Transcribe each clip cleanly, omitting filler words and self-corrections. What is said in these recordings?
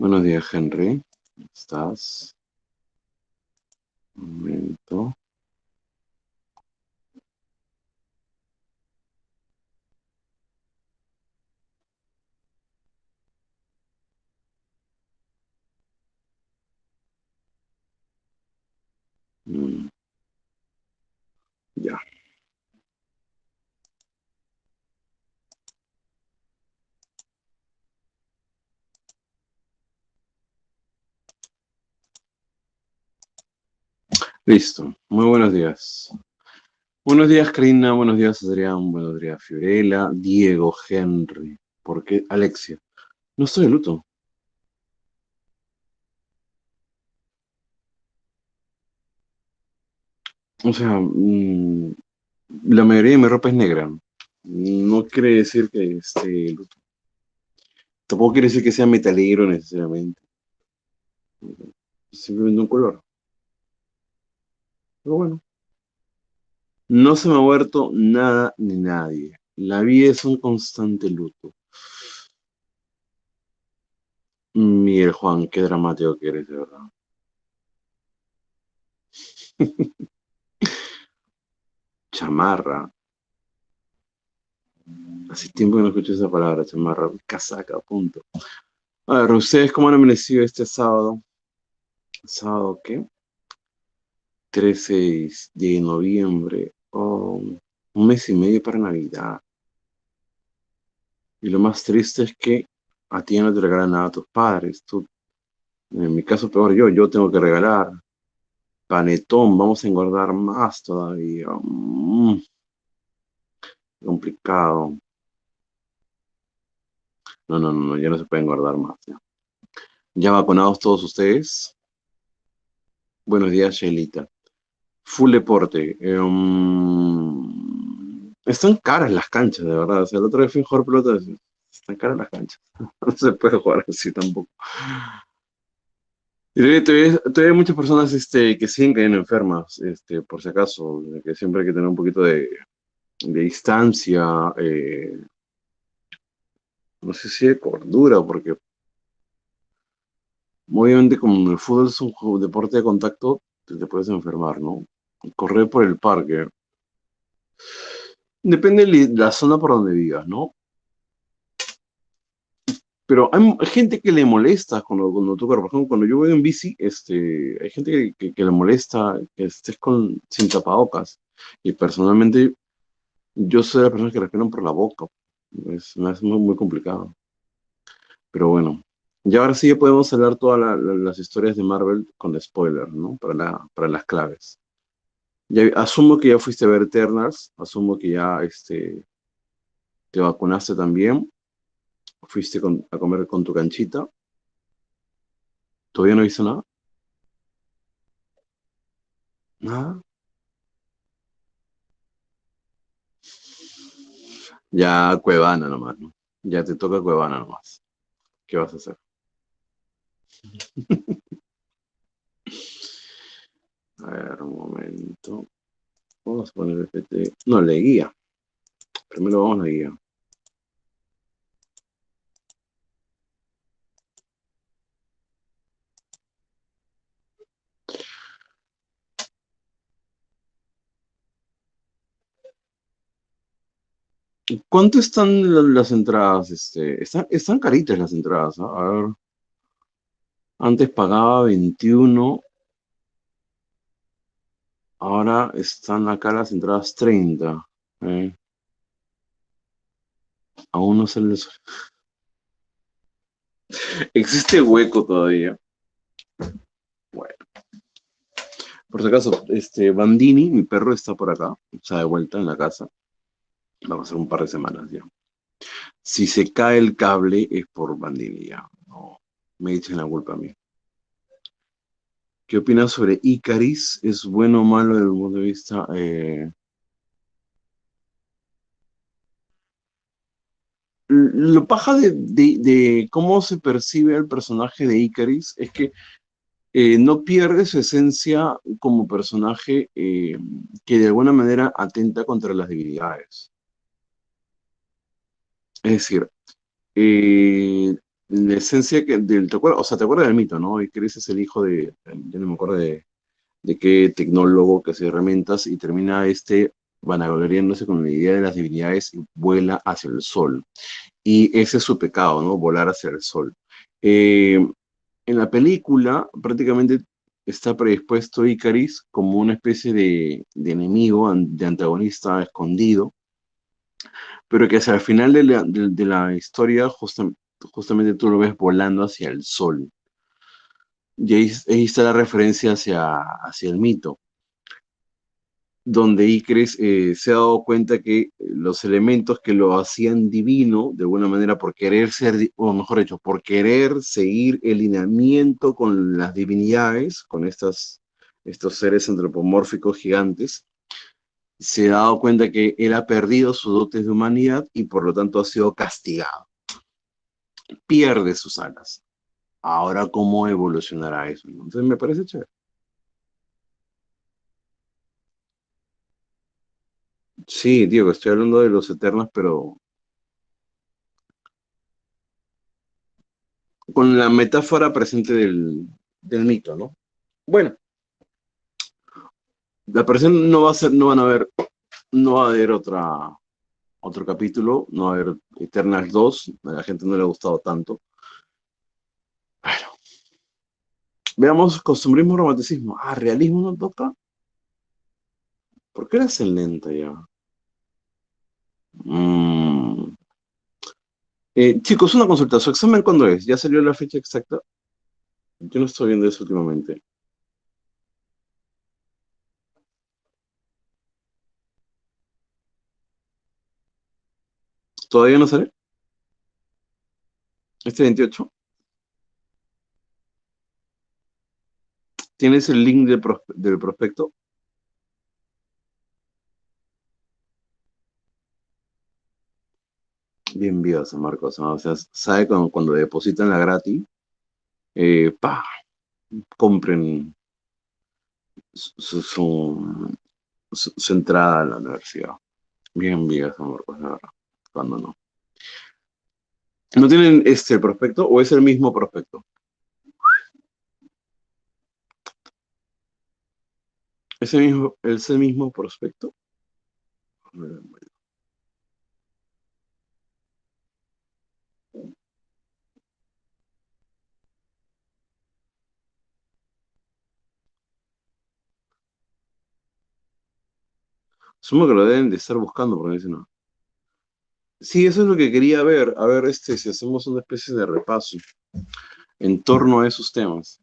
Buenos días, Henry. ¿Cómo estás? Un momento. Mm, ya. Listo. Muy buenos días. Buenos días, Karina. Buenos días, Adrián. Buenos días, Fiorella. Diego, Henry. ¿Por qué? Alexia. No estoy de luto. O sea, la mayoría de mi ropa es negra. No quiere decir que esté de luto. Tampoco quiere decir que sea metalero necesariamente. Simplemente un color. Pero bueno. No se me ha muerto nada ni nadie. La vida es un constante luto. Miguel Juan, qué dramático que eres, de verdad. Chamarra. Hace tiempo que no escucho esa palabra, chamarra. Casaca, punto. A ver, ¿ustedes cómo han amanecido este sábado? ¿Sábado qué? 13 de noviembre. Oh, un mes y medio para Navidad. Y lo más triste es que a ti ya no te regalan nada a tus padres. Tú, en mi caso, peor yo tengo que regalar. Panetón, vamos a engordar más todavía. Complicado. No, no, no, no, ya no se puede engordar más. Ya. ¿Ya vacunados todos ustedes? Buenos días, Shelita. Full deporte. Están caras las canchas, de verdad. O sea, el otro día fui a jugar pelota. Están caras las canchas. No se puede jugar así tampoco. Y todavía hay muchas personas que siguen cayendo enfermas, por si acaso, de que siempre hay que tener un poquito de distancia, no sé si de cordura, porque obviamente como el fútbol es un deporte de contacto, te puedes enfermar, ¿no? Correr por el parque. Depende de la zona por donde vivas, ¿no? Pero hay gente que le molesta cuando tú corres. Por ejemplo, cuando yo voy en bici, hay gente que le molesta que estés sin tapabocas. Y personalmente, yo soy de las personas que respiran por la boca. Me hace muy, muy complicado. Pero bueno. Y ahora sí ya podemos hablar todas las historias de Marvel con spoiler, ¿no? Para las claves. Asumo que ya fuiste a ver Eternals, asumo que ya te vacunaste también, fuiste a comer con tu canchita, todavía no hizo nada, nada. Ya Cuevana nomás, ¿no? Ya te toca Cuevana nomás. ¿Qué vas a hacer? A ver, un momento. Vamos a poner FT. No, la guía. Primero vamos a la guía. ¿Cuánto están las entradas? Están caritas las entradas, ¿ah? A ver, antes pagaba 21, ahora están acá las entradas 30. ¿Eh? Aún no se les... Existe hueco todavía. Bueno, por si acaso, Bandini, mi perro, está por acá, está de vuelta en la casa. Vamos a hacer un par de semanas ya. Si se cae el cable es por Bandini ya. No me echen la culpa a mí. ¿Qué opinas sobre Icaris? ¿Es bueno o malo desde el punto de vista? Lo paja de cómo se percibe el personaje de Icaris es que no pierde su esencia como personaje que de alguna manera atenta contra las divinidades. Es decir, eh, la esencia ¿te acuerdas? O sea, te acuerdas del mito, ¿no? Y Chris es el hijo yo no me acuerdo de qué tecnólogo que hace herramientas y termina vanagloriándose con la idea de las divinidades y vuela hacia el sol. Y ese es su pecado, ¿no? Volar hacia el sol. Eh, en la película prácticamente está predispuesto Icaris como una especie de enemigo, de antagonista escondido, pero que hacia el final de la historia justamente tú lo ves volando hacia el sol. Y ahí está la referencia hacia el mito, donde Icres se ha dado cuenta que los elementos que lo hacían divino, de alguna manera por querer ser, o mejor dicho, por querer seguir el lineamiento con las divinidades, con estos seres antropomórficos gigantes, se ha dado cuenta que él ha perdido sus dotes de humanidad y por lo tanto ha sido castigado. Pierde sus alas. Ahora, ¿cómo evolucionará eso? Entonces me parece chévere. Sí, Diego, estoy hablando de los Eternos, pero con la metáfora presente del mito, ¿no? Bueno, la presión no va a ser, no van a haber, no va a haber otro capítulo, no va a haber Eternals 2, a la gente no le ha gustado tanto. Bueno, veamos costumbrismo, romanticismo. Ah, realismo no toca. ¿Por qué eres el lenta ya? Mm. Chicos, una consulta. ¿Su examen cuándo es? ¿Ya salió la fecha exacta? Yo no estoy viendo eso últimamente. ¿Todavía no sale? ¿Este 28? ¿Tienes el link del prospecto? Bien viejo ese Marcos, ¿no? O sea, sabe cuando depositan la gratis, pa, compren su entrada a la universidad. Bien viejo ese Marcos, la verdad. Cuando no. ¿No tienen este prospecto o es el mismo prospecto? ¿Es el mismo prospecto? Supongo que lo deben de estar buscando porque dicen no. Sí, eso es lo que quería ver. A ver, si hacemos una especie de repaso en torno a esos temas.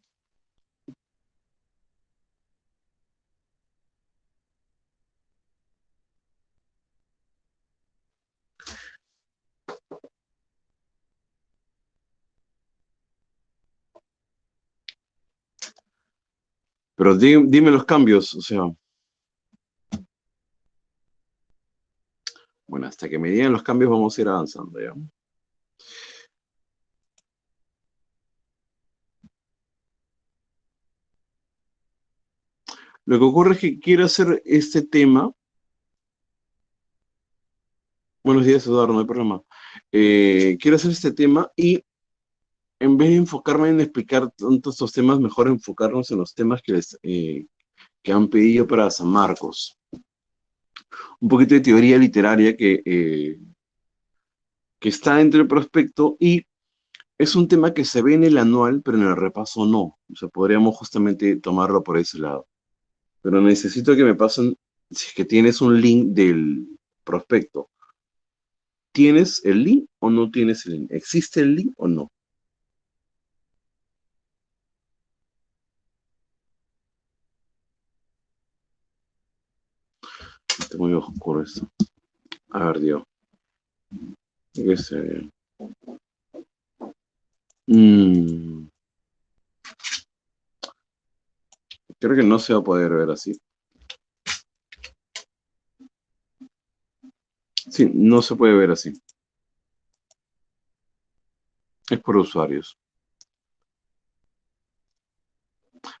Pero dime los cambios, o sea, bueno, hasta que me digan los cambios vamos a ir avanzando, ¿ya? Lo que ocurre es que quiero hacer este tema. Buenos días, Eduardo, no hay problema. Quiero hacer este tema y en vez de enfocarme en explicar tantos estos temas, mejor enfocarnos en los temas que han pedido para San Marcos. Un poquito de teoría literaria que está dentro del prospecto y es un tema que se ve en el anual, pero en el repaso no. O sea, podríamos justamente tomarlo por ese lado. Pero necesito que me pasen, si es que tienes un link del prospecto. ¿Tienes el link o no tienes el link? ¿Existe el link o no? Está muy oscuro esto. A ver, Dios. ¿Qué sé? Mm, creo que no se va a poder ver así. Sí, no se puede ver así. Es por usuarios.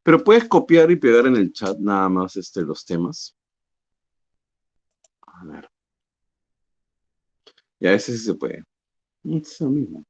Pero puedes copiar y pegar en el chat nada más los temas. A ver. Y a veces sí se puede. Es lo mismo.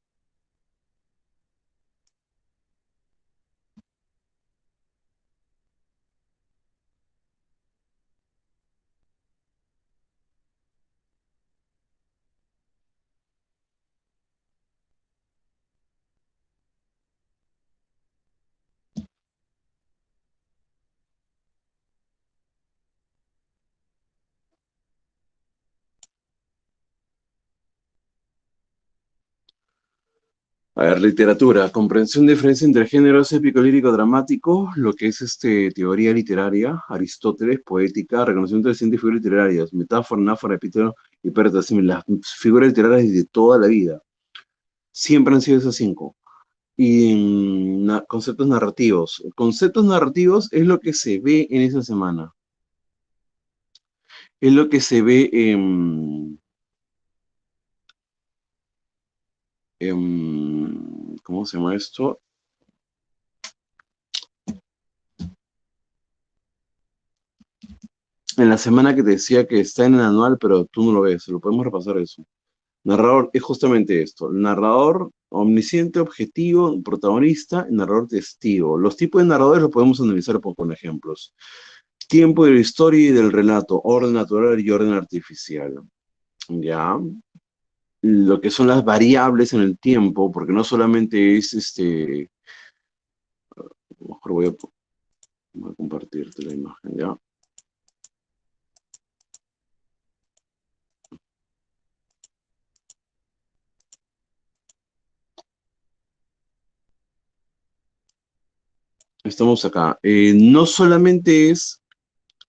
A ver, literatura, comprensión de diferencia entre géneros épico, lírico, dramático, lo que es teoría literaria, Aristóteles, poética, reconocimiento de distintas figuras literarias, metáfora, anáfora, epítero, hipertasimil, las figuras literarias de toda la vida. Siempre han sido esas cinco. Y conceptos narrativos. Conceptos narrativos es lo que se ve en esa semana. Es lo que se ve ¿cómo se llama esto? En la semana que te decía que está en el anual, pero tú no lo ves, lo podemos repasar eso. Narrador es justamente esto, narrador omnisciente, objetivo, protagonista, y narrador testigo. Los tipos de narradores los podemos analizar con ejemplos. Tiempo de la historia y del relato, orden natural y orden artificial. Ya, lo que son las variables en el tiempo, porque no solamente es mejor voy a compartirte la imagen, ¿ya? Estamos acá. No solamente es,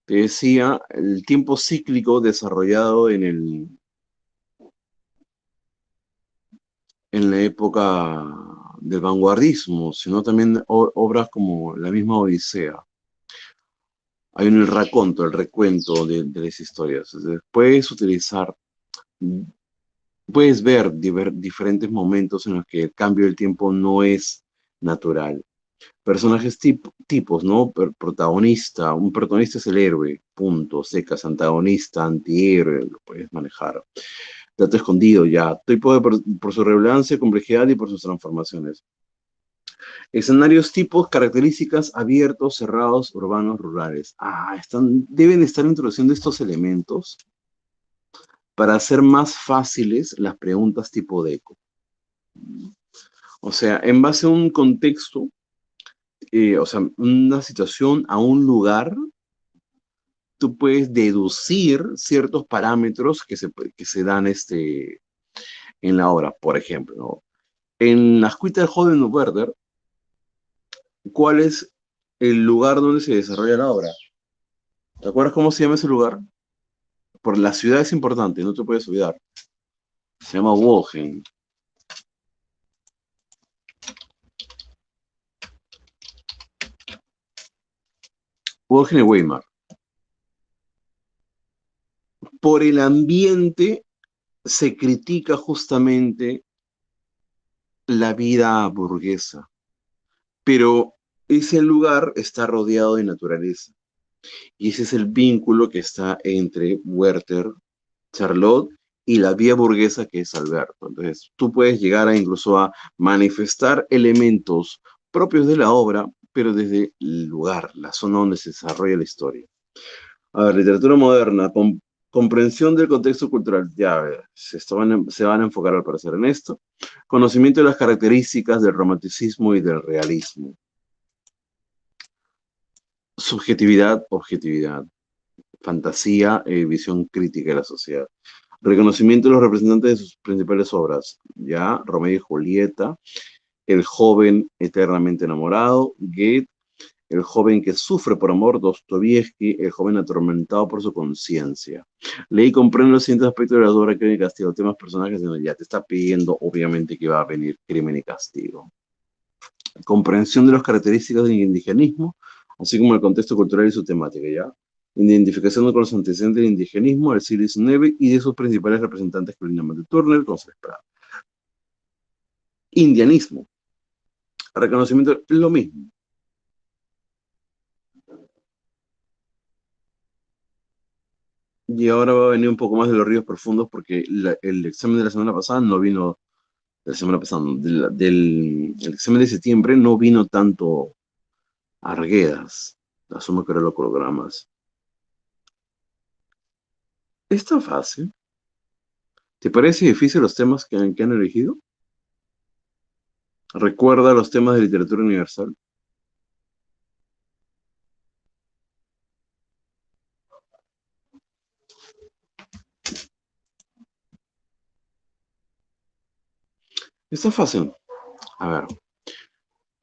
te decía, el tiempo cíclico desarrollado en la época del vanguardismo, sino también obras como la misma Odisea. Hay un raconto, el recuento de las historias. Entonces, puedes utilizar, puedes ver diferentes momentos en los que el cambio del tiempo no es natural. Personajes tipos, ¿no? Protagonista, un protagonista es el héroe, punto, secas, antagonista, antihéroe, lo puedes manejar. Dato escondido ya, tipo por su relevancia, complejidad y por sus transformaciones. Escenarios tipos, características, abiertos, cerrados, urbanos, rurales. Deben estar introduciendo estos elementos para hacer más fáciles las preguntas tipo DECO. O sea, en base a un contexto, o sea, una situación, a un lugar, tú puedes deducir ciertos parámetros que se dan en la obra. Por ejemplo, ¿no? En Las Cuitas del joven Werther, ¿cuál es el lugar donde se desarrolla la obra? ¿Te acuerdas cómo se llama ese lugar? Por la ciudad es importante, no te puedes olvidar. Se llama Wogen. Wogen y Weimar. Por el ambiente se critica justamente la vida burguesa, pero ese lugar está rodeado de naturaleza. Y ese es el vínculo que está entre Werther, Charlotte y la vía burguesa que es Alberto. Entonces, tú puedes llegar a incluso a manifestar elementos propios de la obra, pero desde el lugar, la zona donde se desarrolla la historia. A ver, literatura moderna, comprensión del contexto cultural. Ya, a ver, se van a enfocar al parecer en esto. Conocimiento de las características del romanticismo y del realismo. Subjetividad, objetividad. Fantasía, visión crítica de la sociedad. Reconocimiento de los representantes de sus principales obras. Ya, Romeo y Julieta, El joven eternamente enamorado, Goethe, El joven que sufre por amor, Dostoyevsky, El joven atormentado por su conciencia. Leí y comprendo los siguientes aspectos de la obra Crimen y Castigo, temas, personajes, donde ya te está pidiendo, obviamente, que va a venir Crimen y Castigo. Comprensión de las características del indigenismo, así como el contexto cultural y su temática, ¿ya? Identificación con los antecedentes del indigenismo del siglo XIX y de sus principales representantes, Clinamente Turner, González Prada. Indianismo. Reconocimiento, lo mismo. Y ahora va a venir un poco más de los ríos profundos porque el examen de la semana pasada no vino, de la semana pasada, no, el examen de septiembre no vino tanto Arguedas. Asumo que ahora lo programas. Está fácil. ¿Te parece difícil los temas que han elegido? Recuerda los temas de literatura universal. Está fácil. A ver,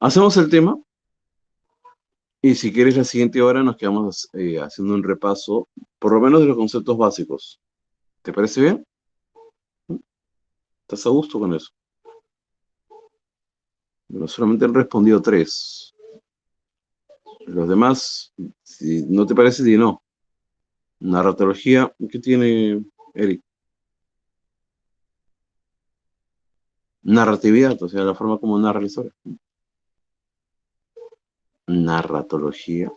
hacemos el tema y si quieres la siguiente hora nos quedamos haciendo un repaso, por lo menos de los conceptos básicos. ¿Te parece bien? ¿Estás a gusto con eso? Bueno, solamente han respondido tres. Los demás, si no te parece, di no. Narratología, ¿qué tiene Eric? Narratividad, o sea, la forma como narra la historia. Narratología.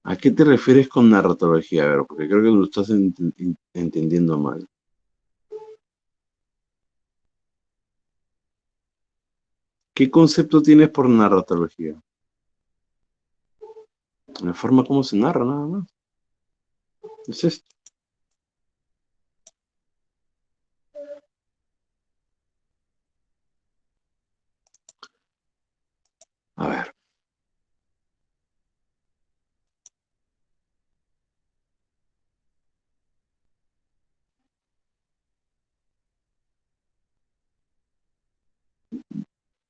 ¿A qué te refieres con narratología? A ver, porque creo que lo estás entendiendo mal. ¿Qué concepto tienes por narratología? La forma como se narra, nada más. Es esto. A ver.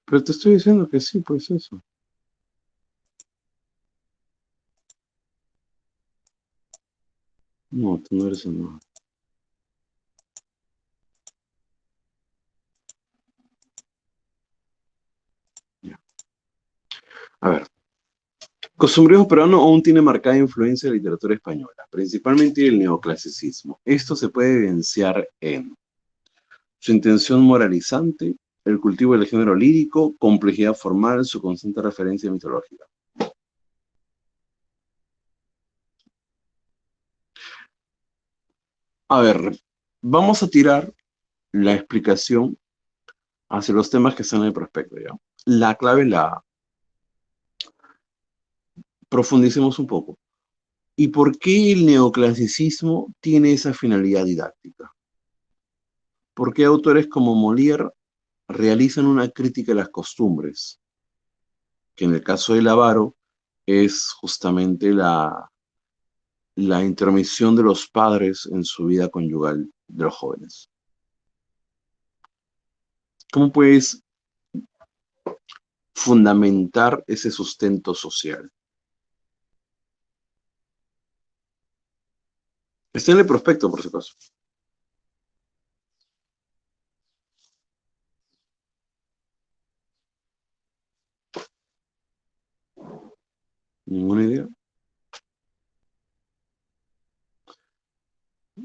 Pero te estoy diciendo que sí, pues eso. No, tú no eres el no. Ya. A ver. Costumbrismo peruano aún tiene marcada influencia de la literatura española, principalmente el neoclasicismo. Esto se puede evidenciar en su intención moralizante, el cultivo del género lírico, complejidad formal, su constante referencia mitológica. A ver, vamos a tirar la explicación hacia los temas que están en el prospecto, ¿ya? La clave la profundicemos un poco. ¿Y por qué el neoclasicismo tiene esa finalidad didáctica? ¿Por qué autores como Molière realizan una crítica a las costumbres? Que en el caso de Lavaro es justamente la intromisión de los padres en su vida conyugal de los jóvenes. ¿Cómo puedes fundamentar ese sustento social? Está en el prospecto, por si acaso. ¿Ninguna idea?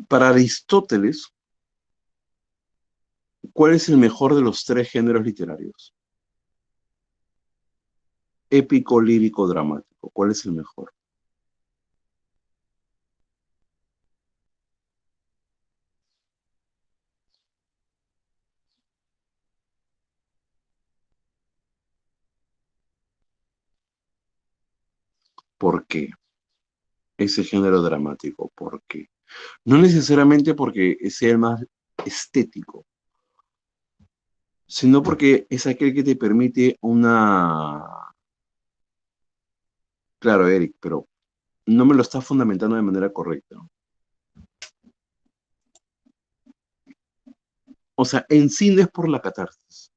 Para Aristóteles, ¿cuál es el mejor de los tres géneros literarios? Épico, lírico, dramático. ¿Cuál es el mejor? ¿Por qué? Ese género dramático. ¿Por qué? No necesariamente porque sea el más estético, sino porque es aquel que te permite una... Claro, Eric, pero no me lo está fundamentando de manera correcta. O sea, en sí no es por la catarsis.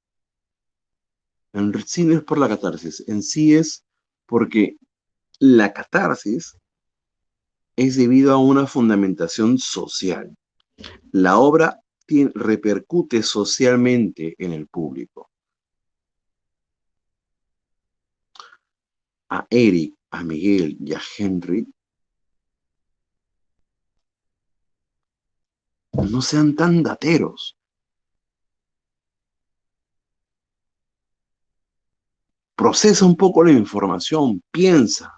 En sí no es por la catarsis. En sí es porque la catarsis es debido a una fundamentación social. La obra repercute socialmente en el público. A Eric, a Miguel y a Henry no sean tan dateros. Procesa un poco la información, piensa,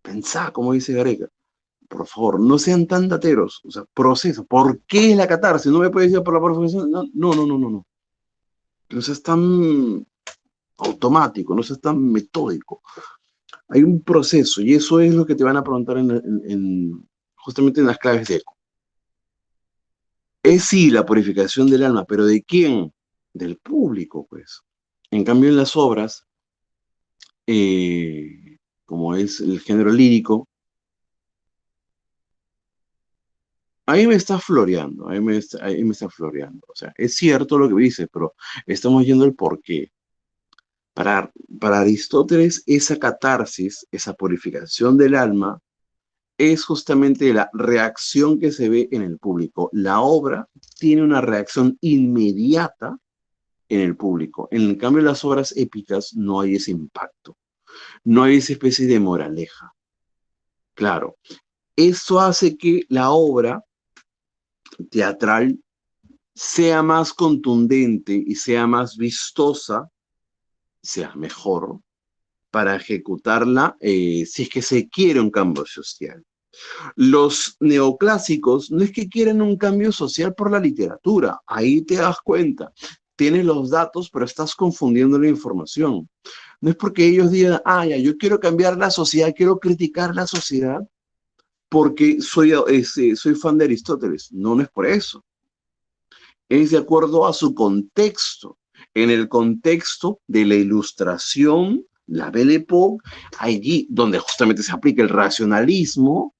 pensá, como dice Gareca. Por favor, no sean tan dateros. O sea, procesa. ¿Por qué es la catarsis? No me puede decir por la profesión. No, no, no, no, no, no. No seas tan automático, no seas tan metódico. Hay un proceso y eso es lo que te van a preguntar justamente en las claves de eco. Es sí la purificación del alma, pero ¿de quién? Del público, pues. En cambio, en las obras, como es el género lírico, ahí me está floreando, ahí me está floreando. O sea, es cierto lo que dices, pero estamos yendo al porqué. Para Aristóteles, esa catarsis, esa purificación del alma, es justamente la reacción que se ve en el público. La obra tiene una reacción inmediata en el público. En cambio, las obras épicas no hay ese impacto, no hay esa especie de moraleja. Claro, eso hace que la obra teatral sea más contundente y sea más vistosa, sea mejor para ejecutarla si es que se quiere un cambio social. Los neoclásicos no es que quieren un cambio social por la literatura, ahí te das cuenta. Tienes los datos, pero estás confundiendo la información. No es porque ellos digan, ah, ya, yo quiero cambiar la sociedad, quiero criticar la sociedad porque soy fan de Aristóteles. No, no es por eso. Es de acuerdo a su contexto. En el contexto de la ilustración, la Belle Époque, allí donde justamente se aplica el racionalismo,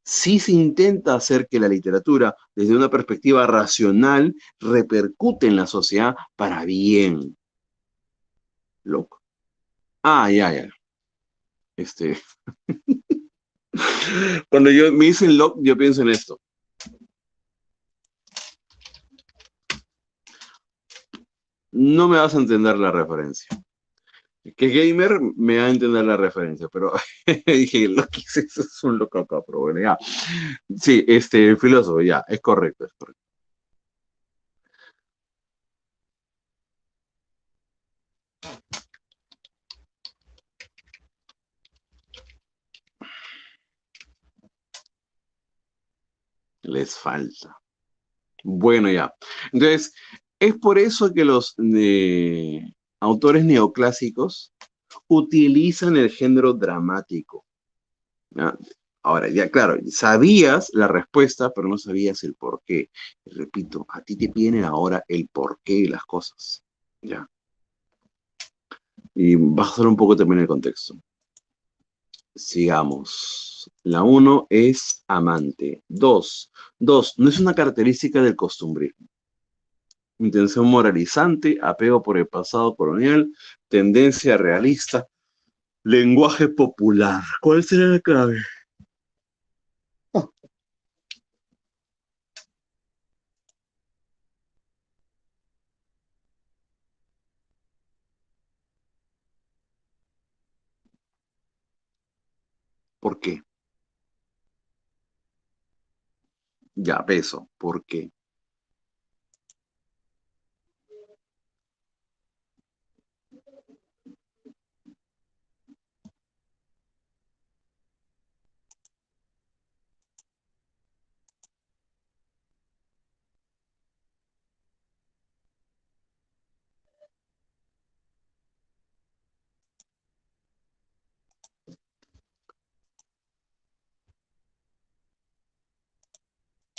sí se intenta hacer que la literatura, desde una perspectiva racional, repercute en la sociedad para bien. Loco. Ah, ya, ya. Este, cuando me dicen Locke, yo pienso en esto. No me vas a entender la referencia. Que gamer me va a entender la referencia, pero dije, Loki es un loco acá, pero bueno, ya. Sí, filósofo, ya, es correcto, es correcto. Les falta. Bueno, ya. Entonces, es por eso que los autores neoclásicos utilizan el género dramático. ¿Ya? Ahora, ya claro, sabías la respuesta, pero no sabías el por qué. Repito, a ti te viene ahora el porqué de las cosas. ¿Ya? Y vas a hacer un poco también el contexto. Sigamos. La uno es amante. Dos, no es una característica del costumbrismo. Intención moralizante, apego por el pasado colonial, tendencia realista, lenguaje popular. ¿Cuál será la clave? ¿Por qué? Ya, peso. ¿Por qué?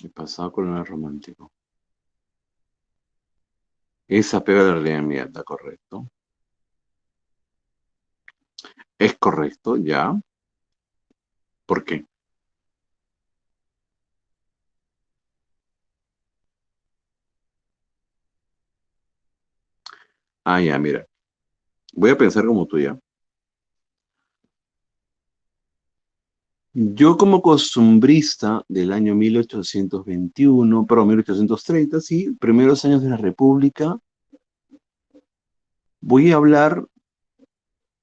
El pasado colonial romántico. Es apego a la realidad inmediata, correcto. Es correcto, ya. ¿Por qué? Ah, ya, mira. Voy a pensar como tú ya. Yo como costumbrista del año 1821, pero 1830, sí, primeros años de la República, voy a hablar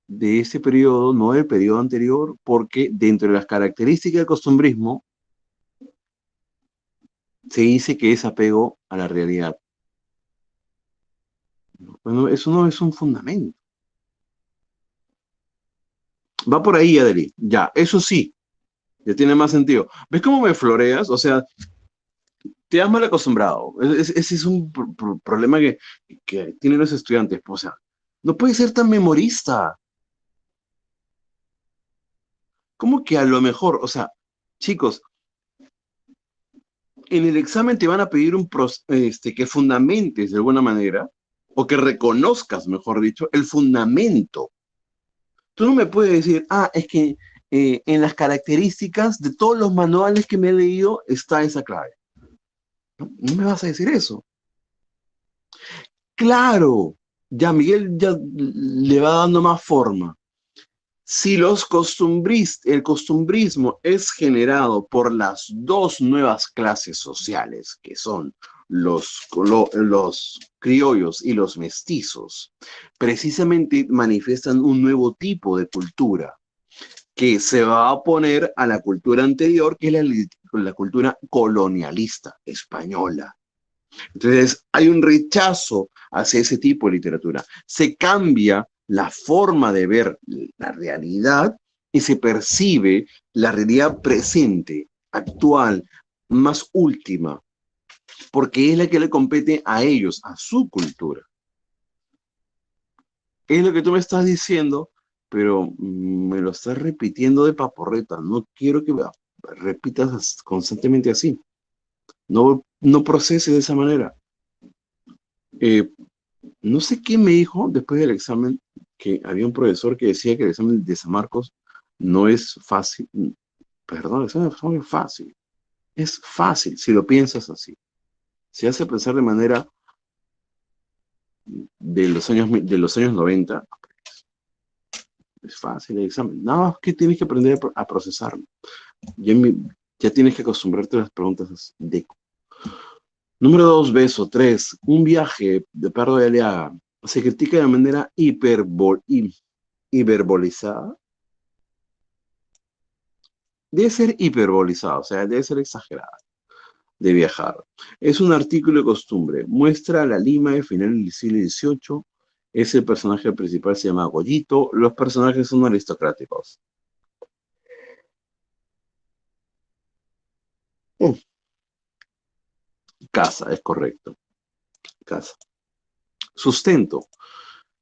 de ese periodo, no del periodo anterior, porque dentro de las características del costumbrismo se dice que es apego a la realidad. Bueno, eso no es un fundamento. Va por ahí, Adeli. Ya, eso sí, ya tiene más sentido. ¿Ves cómo me floreas? O sea, te has mal acostumbrado. Ese es un problema que tienen los estudiantes. O sea, no puede ser tan memorista. ¿Cómo que a lo mejor? O sea, chicos, en el examen te van a pedir que fundamentes de alguna manera, o que reconozcas, mejor dicho, el fundamento. Tú no me puedes decir, ah, es que en las características de todos los manuales que me he leído está esa clave. No, no me vas a decir eso. Claro, ya Miguel ya le va dando más forma. Si el costumbrismo es generado por las dos nuevas clases sociales, que son los criollos y los mestizos, precisamente manifiestan un nuevo tipo de cultura que se va a oponer a la cultura anterior, que es la cultura colonialista española. Entonces, hay un rechazo hacia ese tipo de literatura. Se cambia la forma de ver la realidad y se percibe la realidad presente, actual, más última, porque es la que le compete a ellos, a su cultura. Es lo que tú me estás diciendo, pero me lo estás repitiendo de paporreta. No quiero que repitas constantemente así. No, no proceses de esa manera. Eh, No sé quién me dijo después del examen que había un profesor que decía que el examen de San Marcos no es fácil. Perdón, el examen de San Marcos es fácil. Es fácil si lo piensas así. Se hace pensar de manera de los años 90. Es fácil el examen. Nada más que tienes que aprender a procesarlo. Ya, ya tienes que acostumbrarte a las preguntas de. Número 2, beso. 3, un viaje de Pardo de Aliaga. Se critica de manera hiperbolizada. Debe ser hiperbolizada, o sea, debe ser exagerada de viajar. Es un artículo de costumbre. Muestra la Lima de final del siglo XVIII. Es el personaje principal, se llama Goyito. Los personajes son aristocráticos. Uh, Casa, es correcto. Casa. Sustento.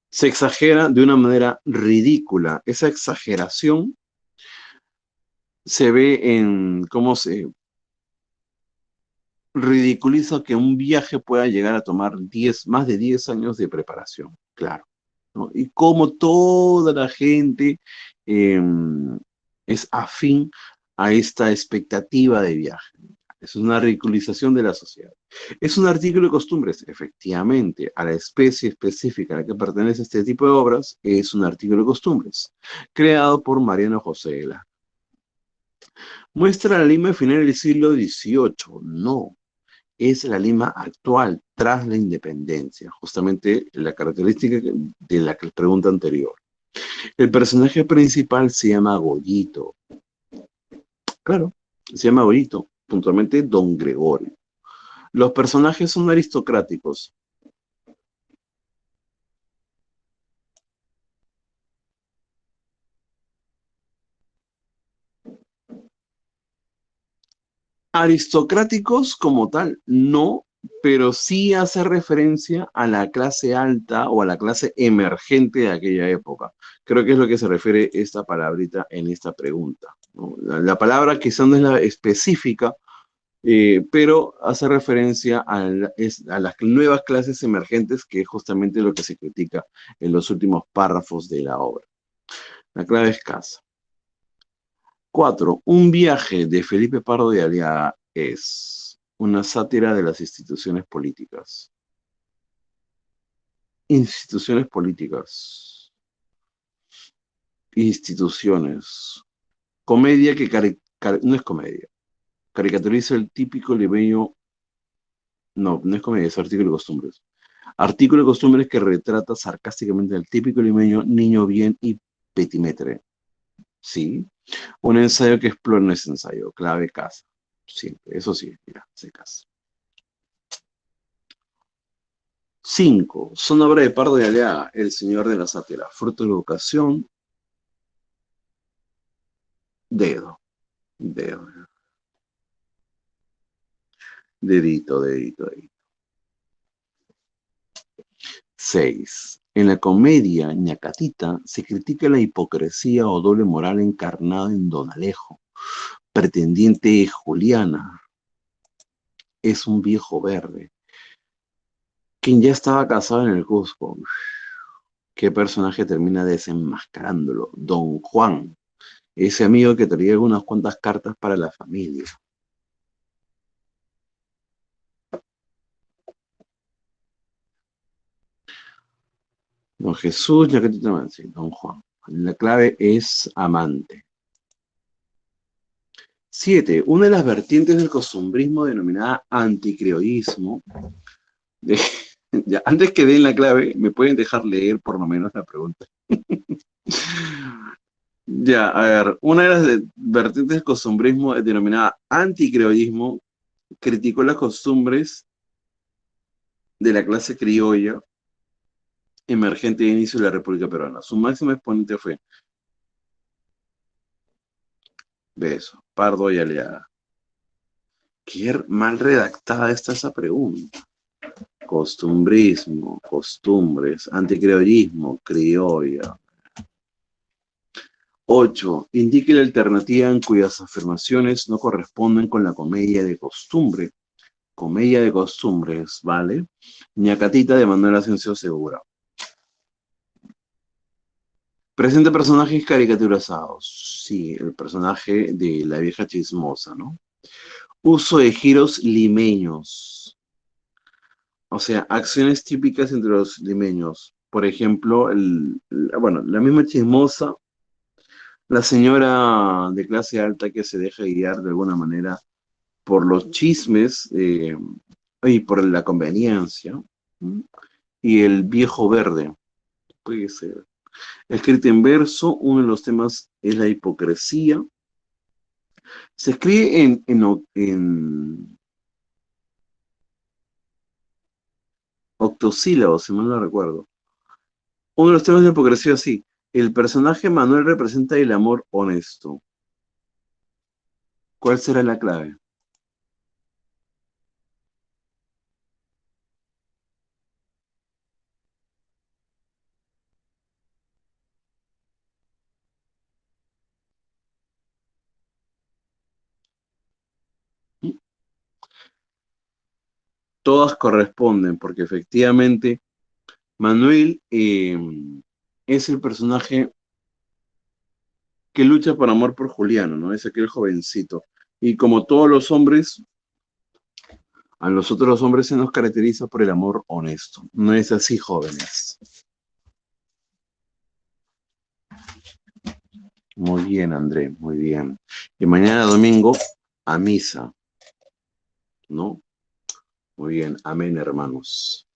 Se exagera de una manera ridícula. Esa exageración se ve en cómo se ridiculiza que un viaje pueda llegar a tomar más de 10 años de preparación, claro, ¿no? Y cómo toda la gente eh, es afín a esta expectativa de viaje. Es una ridiculización de la sociedad. Es un artículo de costumbres, efectivamente, a la especie específica a la que pertenece este tipo de obras, es un artículo de costumbres, creado por Mariano José de la. Muestra la Lima final del siglo XVIII. No, es la Lima actual tras la independencia, justamente la característica de la pregunta anterior. El personaje principal se llama Goyito, claro, se llama Goyito, puntualmente Don Gregorio. Los personajes son aristocráticos. Aristocráticos como tal, no, pero sí hace referencia a la clase alta o a la clase emergente de aquella época. Creo que es lo que se refiere esta palabrita en esta pregunta, ¿no? La palabra quizás no es la específica, pero hace referencia a las nuevas clases emergentes, que es justamente lo que se critica en los últimos párrafos de la obra. La clave es casa. 4. Un viaje de Felipe Pardo de Aliaga es una sátira de las instituciones políticas. Instituciones políticas. Instituciones. Comedia que no es comedia. Caricaturiza el típico limeño. No, no es comedia, es artículo de costumbres. Artículo de costumbres que retrata sarcásticamente al típico limeño niño bien y petimetre. Sí. Un ensayo que explora en ese ensayo. Clave casa. Sí, eso sí, mira, se casa. 5. Son obra de Pardo de Aliaga, El Señor de la Sátira. Fruto de la educación. Dedo. Dedo. Dedito, dedito, dedito. 6. En la comedia ñacatita se critica la hipocresía o doble moral encarnada en Don Alejo, pretendiente de Juliana. Es un viejo verde, quien ya estaba casado en el Cusco. ¿Qué personaje termina desenmascarándolo? Don Juan, ese amigo que traía unas cuantas cartas para la familia. Don Jesús, Ñacatito Mansi, Don Juan. La clave es amante. 7. Una de las vertientes del costumbrismo denominada anticriollismo. de- ya, antes que den la clave, ¿me pueden dejar leer por lo menos la pregunta? Ya, a ver, una de las vertientes del costumbrismo denominada anticriollismo criticó las costumbres de la clase criolla emergente de inicio de la República Peruana. Su máximo exponente fue Beso, Pardo y Aleaga. Qué mal redactada está esa pregunta. Costumbrismo, costumbres, anticriollismo, criolla. 8. Indique la alternativa en cuyas afirmaciones no corresponden con la comedia de costumbre. Comedia de costumbres, ¿vale? Ñacatita de Manuel Asensio Segura. Presenta personajes caricaturizados. Sí, el personaje de la vieja chismosa, ¿no? Uso de giros limeños. O sea, acciones típicas entre los limeños. Por ejemplo, bueno, la misma chismosa, la señora de clase alta que se deja guiar de alguna manera por los chismes y por la conveniencia. ¿Mm? Y el viejo verde, puede ser. Escrito en verso, uno de los temas es la hipocresía. Se escribe en octosílabos, si mal no recuerdo. Uno de los temas de la hipocresía, sí. El personaje Manuel representa el amor honesto. ¿Cuál será la clave? Todas corresponden, porque efectivamente Manuel es el personaje que lucha por amor por Juliano, ¿no? Es aquel jovencito. Y como todos los hombres, a nosotros los hombres se nos caracteriza por el amor honesto. ¿No es así, jóvenes? Muy bien, André, muy bien. Y mañana domingo a misa, ¿no? Muy bien, amén, hermanos.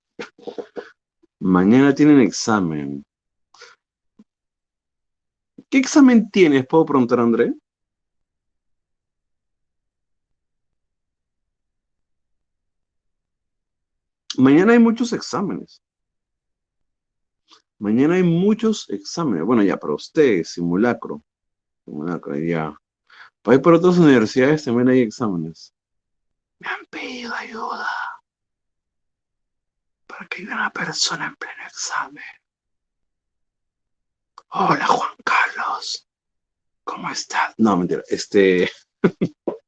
Mañana tienen examen. ¿Qué examen tienes? ¿Puedo preguntar, André? Mañana hay muchos exámenes. Mañana hay muchos exámenes. Bueno, ya, para ustedes, simulacro. Simulacro, ya. Para ir por otras universidades también hay exámenes. Me han pedido ayuda para que haya una persona en pleno examen. Hola, Juan Carlos. ¿Cómo estás? No, mentira.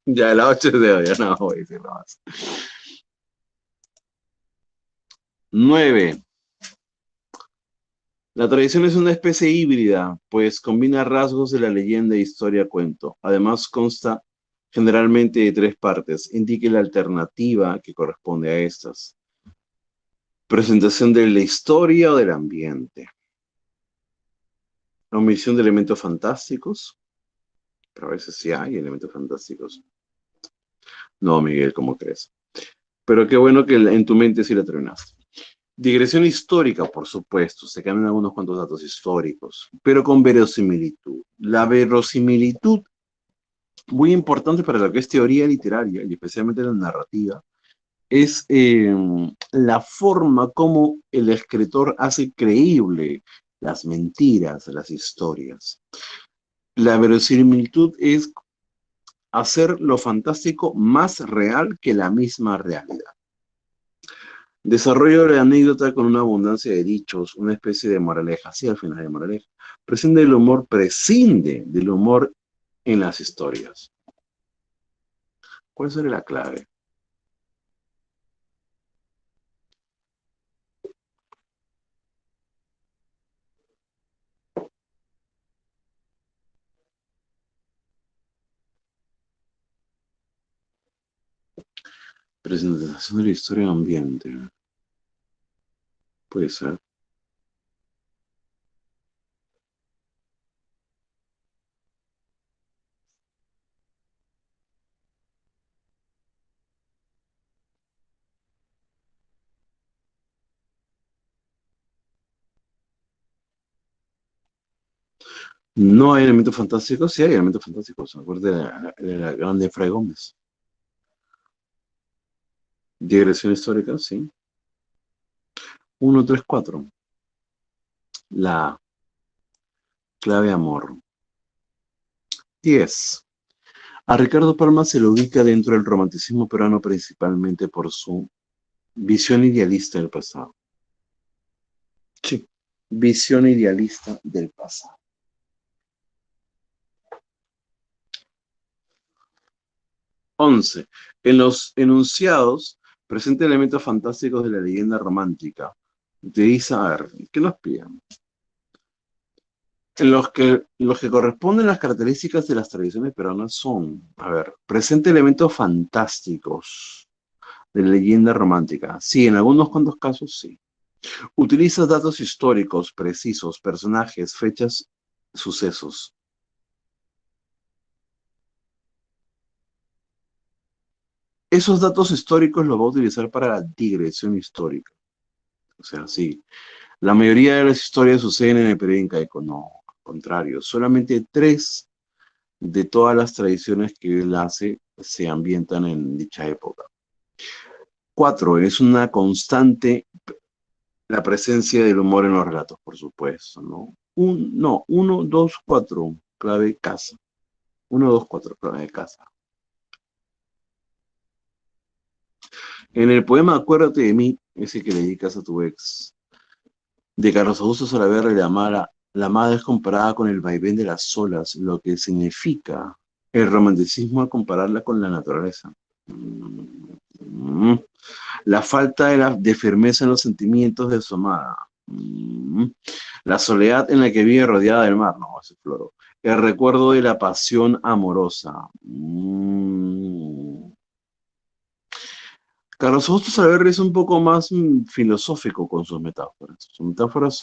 Ya a las 8 de hoy, ya no voy a decir nada más. 9. La tradición es una especie híbrida, pues combina rasgos de la leyenda e historia-cuento. Además, consta generalmente de tres partes. Indique la alternativa que corresponde a estas. Presentación de la historia o del ambiente. Omisión de elementos fantásticos, pero a veces sí hay elementos fantásticos. No, Miguel, ¿cómo crees? Pero qué bueno que en tu mente sí la terminaste. Digresión histórica, por supuesto, se cambian algunos cuantos datos históricos, pero con verosimilitud. La verosimilitud, muy importante para lo que es teoría literaria y especialmente la narrativa, es la forma como el escritor hace creíble las mentiras, las historias. La verosimilitud es hacer lo fantástico más real que la misma realidad. Desarrollo de la anécdota con una abundancia de dichos, una especie de moraleja, sí, al final de moraleja. Prescinde del humor en las historias. ¿Cuál sería la clave? Presentación de la historia de ambiente. Puede ser. No hay elementos fantásticos, sí hay elementos fantásticos. Acuérdate de la grande Fray Gómez. Digresión histórica, sí. 1, 3, 4. La clave amor. 10. A Ricardo Palma se lo ubica dentro del romanticismo peruano principalmente por su visión idealista del pasado. Sí, visión idealista del pasado. 11. En los enunciados presenta elementos fantásticos de la leyenda romántica. Utiliza, a ver, ¿qué nos piden? En los que corresponden las características de las tradiciones peruanas son, a ver, presenta elementos fantásticos de la leyenda romántica. Sí, en algunos cuantos casos sí. Utiliza datos históricos precisos, personajes, fechas, sucesos. Esos datos históricos los va a utilizar para la digresión histórica. O sea, sí, la mayoría de las historias suceden en el periodo incaico. No, al contrario, solamente 3 de todas las tradiciones que él hace se ambientan en dicha época. 4, es una constante la presencia del humor en los relatos, por supuesto, ¿no? No, 1, 2, 4, clave casa. 1, 2, 4, clave de casa. En el poema Acuérdate de mí, ese que le dedicas a tu ex, de Carlos Augusto Salaverry, la amada es comparada con el vaivén de las olas, lo que significa el romanticismo al compararla con la naturaleza. Mm. La falta de firmeza en los sentimientos de su amada. La soledad en la que vive rodeada del mar. No, ese es Floro. El recuerdo de la pasión amorosa. Carlos Augusto Salaverry es un poco más filosófico con sus metáforas. Sus metáforas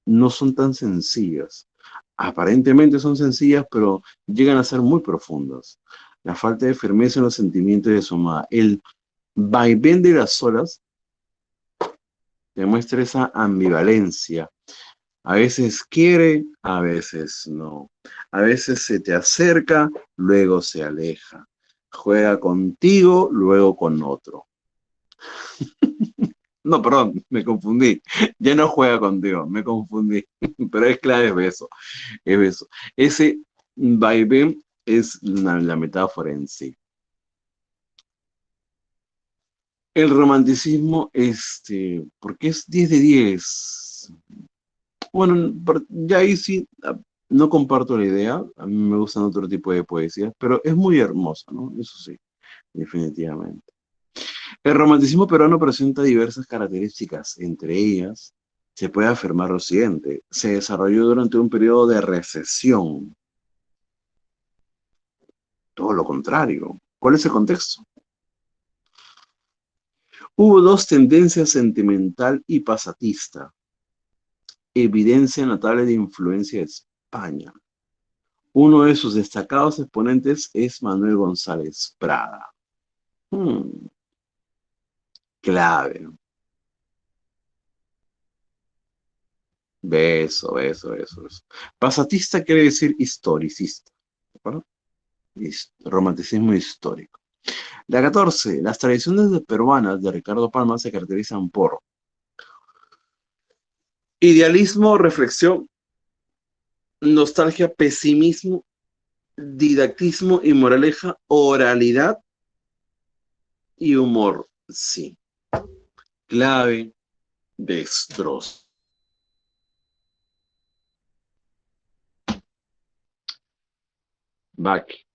no son tan sencillas. Aparentemente son sencillas, pero llegan a ser muy profundas. La falta de firmeza en los sentimientos de su amada. El vaivén de las olas demuestra esa ambivalencia. A veces quiere, a veces no. A veces se te acerca, luego se aleja. Juega contigo, luego con otro. No, perdón, me confundí. Ya no juega contigo, me confundí. Pero es clave, es beso, es beso. Ese vaivén es la metáfora en sí. El romanticismo, porque es 10 de 10. Bueno, ya ahí sí, no comparto la idea. A mí me gustan otro tipo de poesías, pero es muy hermosa, ¿no? Eso sí, definitivamente. El romanticismo peruano presenta diversas características, entre ellas se puede afirmar lo siguiente: se desarrolló durante un periodo de recesión, todo lo contrario. ¿Cuál es el contexto? Hubo dos tendencias, sentimental y pasatista, evidencia notable de influencia de España. Uno de sus destacados exponentes es Manuel González Prada. Hmm, clave. Beso, beso, beso, beso. Pasatista quiere decir historicista. ¿De acuerdo? Romanticismo histórico. La 14. Las tradiciones peruanas de Ricardo Palma se caracterizan por idealismo, reflexión, nostalgia, pesimismo, didactismo y moraleja, oralidad y humor. Sí. Clave, destrozo. Back.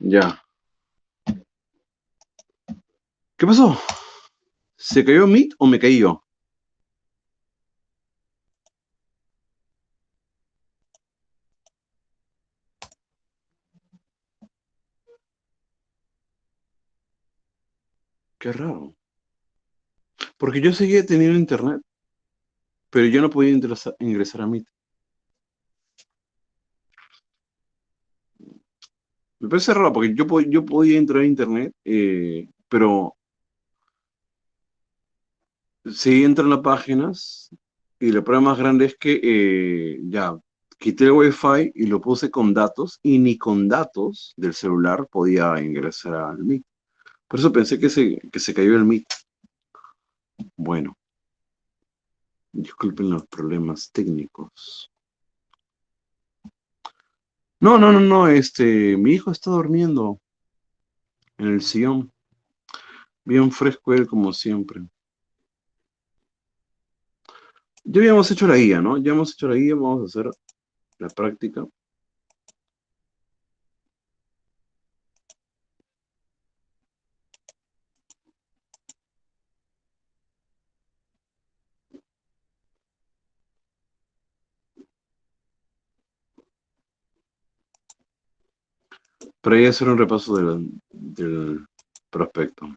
Ya. ¿Qué pasó? ¿Se cayó Meet o me caí yo? Qué raro. Porque yo seguía teniendo internet, pero yo no podía ingresar a Meet. Me parece raro porque yo podía entrar a internet, pero sí entro en las páginas y el problema más grande es que ya quité el wifi y lo puse con datos y ni con datos del celular podía ingresar al Meet. Por eso pensé que se cayó el Meet. Bueno, disculpen los problemas técnicos. No, no, no, no, mi hijo está durmiendo en el sillón, bien fresco él como siempre. Ya habíamos hecho la guía, ¿no? Ya hemos hecho la guía, vamos a hacer la práctica. Pero ahí hacer un repaso del prospecto.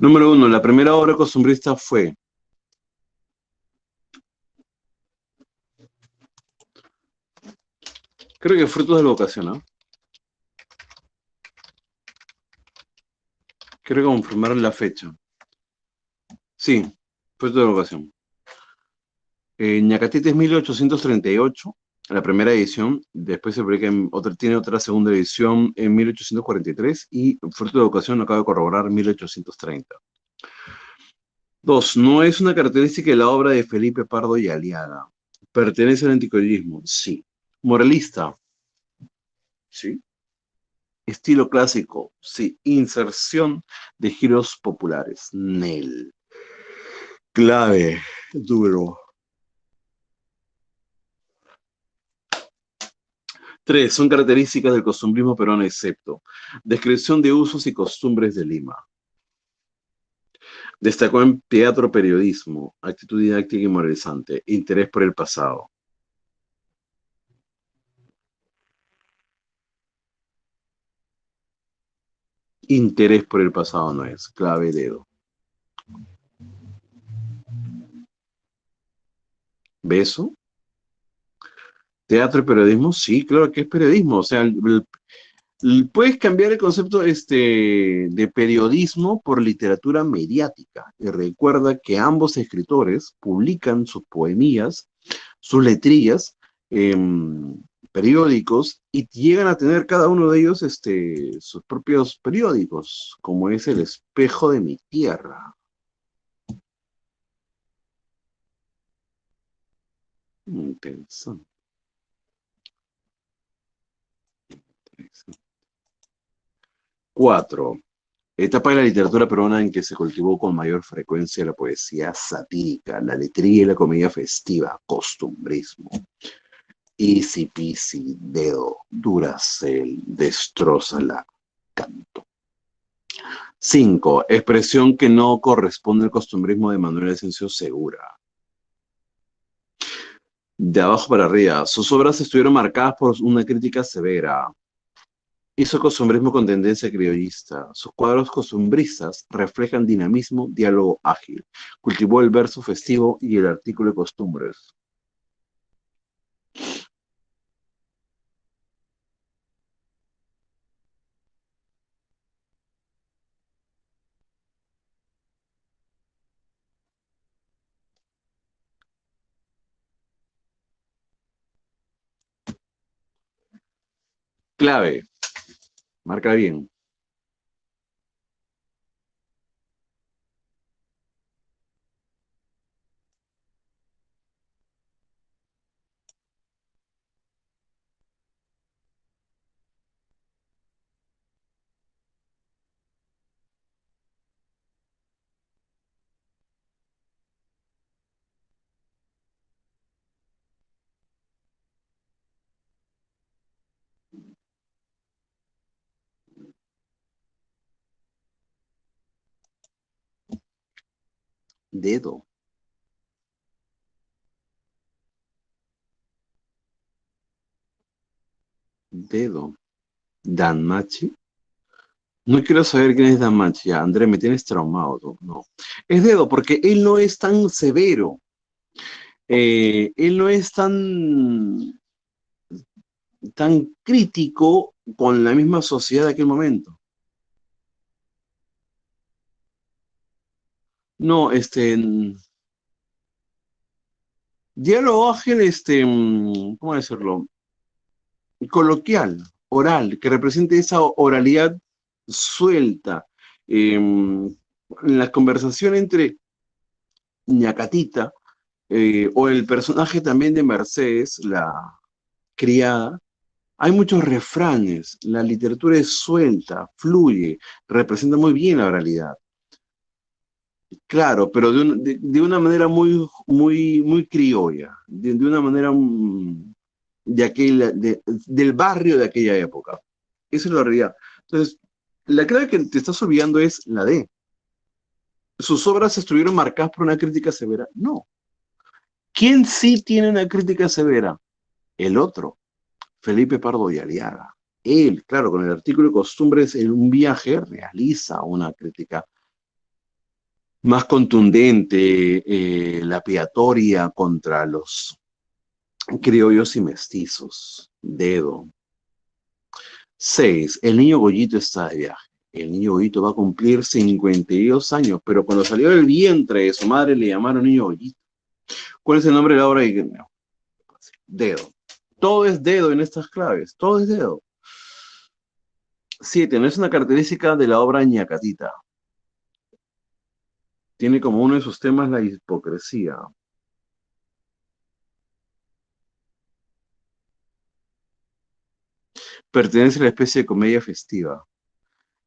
Número uno, la primera obra costumbrista fue, creo que Frutos de la Vocación, ¿no? Quiero confirmar la fecha. Sí, Frutos de la Vocación. Ñacatete es 1838, la primera edición. Después se publica tiene otra segunda edición en 1843 y Frutos de la Vocación acaba de corroborar 1830. Dos, no es una característica de la obra de Felipe Pardo y Aliaga. ¿Pertenece al anticuarismo? Sí. Moralista, sí. Estilo clásico, sí. Inserción de giros populares, Nel. Clave, duro. Tres, son características del costumbrismo peruano excepto. Descripción de usos y costumbres de Lima. Destacó en teatro periodismo, actitud didáctica y moralizante, interés por el pasado. Interés por el pasado no es, clave dedo. ¿Beso? ¿Teatro y periodismo? Sí, claro que es periodismo. O sea, puedes cambiar el concepto de periodismo por literatura mediática. Y recuerda que ambos escritores publican sus poemías, sus letrillas, en periódicos y llegan a tener cada uno de ellos sus propios periódicos, como es El Espejo de mi Tierra. Interesante. Interesante. Cuatro. Etapa de la literatura peruana en que se cultivó con mayor frecuencia la poesía satírica, la letría y la comedia festiva, costumbrismo. Easy peasy, dedo, Duracell, destrózala, canto. 5. Expresión que no corresponde al costumbrismo de Manuel Asensio Segura. De abajo para arriba, sus obras estuvieron marcadas por una crítica severa. Hizo costumbrismo con tendencia criollista. Sus cuadros costumbristas reflejan dinamismo, diálogo ágil. Cultivó el verso festivo y el artículo de costumbres. Clave, marca bien. Dedo, dedo. Danmachi. No quiero saber quién es Danmachi. Ya, André, me tienes traumado tú. No. Es dedo, porque él no es tan severo. Él no es tan crítico con la misma sociedad de aquel momento. No, diálogo ágil, ¿cómo decirlo? Coloquial, oral, que represente esa oralidad suelta. En la conversación entre Ñacatita o el personaje también de Mercedes, la criada, hay muchos refranes, la literatura es suelta, fluye, representa muy bien la oralidad. Claro, pero de una manera muy criolla, de una manera del barrio de aquella época. Esa es la realidad. Entonces, la clave que te estás olvidando es la D. ¿Sus obras estuvieron marcadas por una crítica severa? No. ¿Quién sí tiene una crítica severa? El otro, Felipe Pardo y Aliaga. Él, claro, con el artículo de costumbres en un viaje, realiza una crítica más contundente, lapidatoria contra los criollos y mestizos. Dedo. 6. El niño Goyito está de viaje. El niño Goyito va a cumplir 52 años, pero cuando salió del vientre de su madre le llamaron niño Goyito. ¿Cuál es el nombre de la obra? No, dedo. Todo es dedo en estas claves. Todo es dedo. 7. No es una característica de la obra Ñacatita. Tiene como uno de sus temas la hipocresía. Pertenece a la especie de comedia festiva.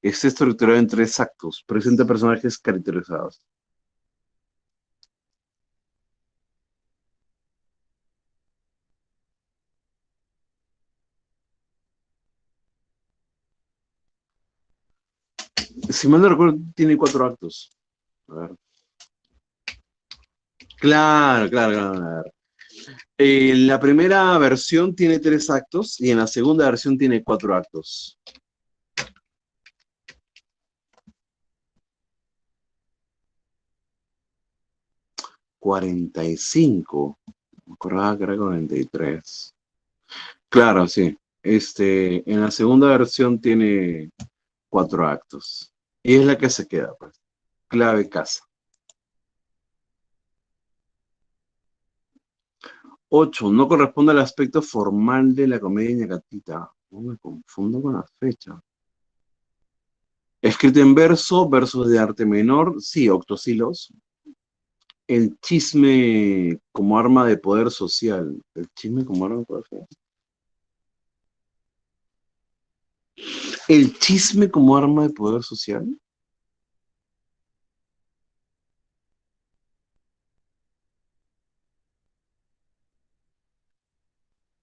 Está estructurado en 3 actos. Presenta personajes caracterizados. Si mal no recuerdo, tiene 4 actos. A ver. Claro, claro, claro. A ver. En la primera versión tiene 3 actos y en la segunda versión tiene 4 actos. 45. Me acordaba que era 43. Claro, sí. En la segunda versión tiene 4 actos. Y es la que se queda, pues. Clave casa. 8. No corresponde al aspecto formal de la comedia ñacatita. No me confundo con la fecha. Escrito en verso, versos de arte menor, sí, octosilos. El chisme como arma de poder social. El chisme como arma de poder social. El chisme como arma de poder social.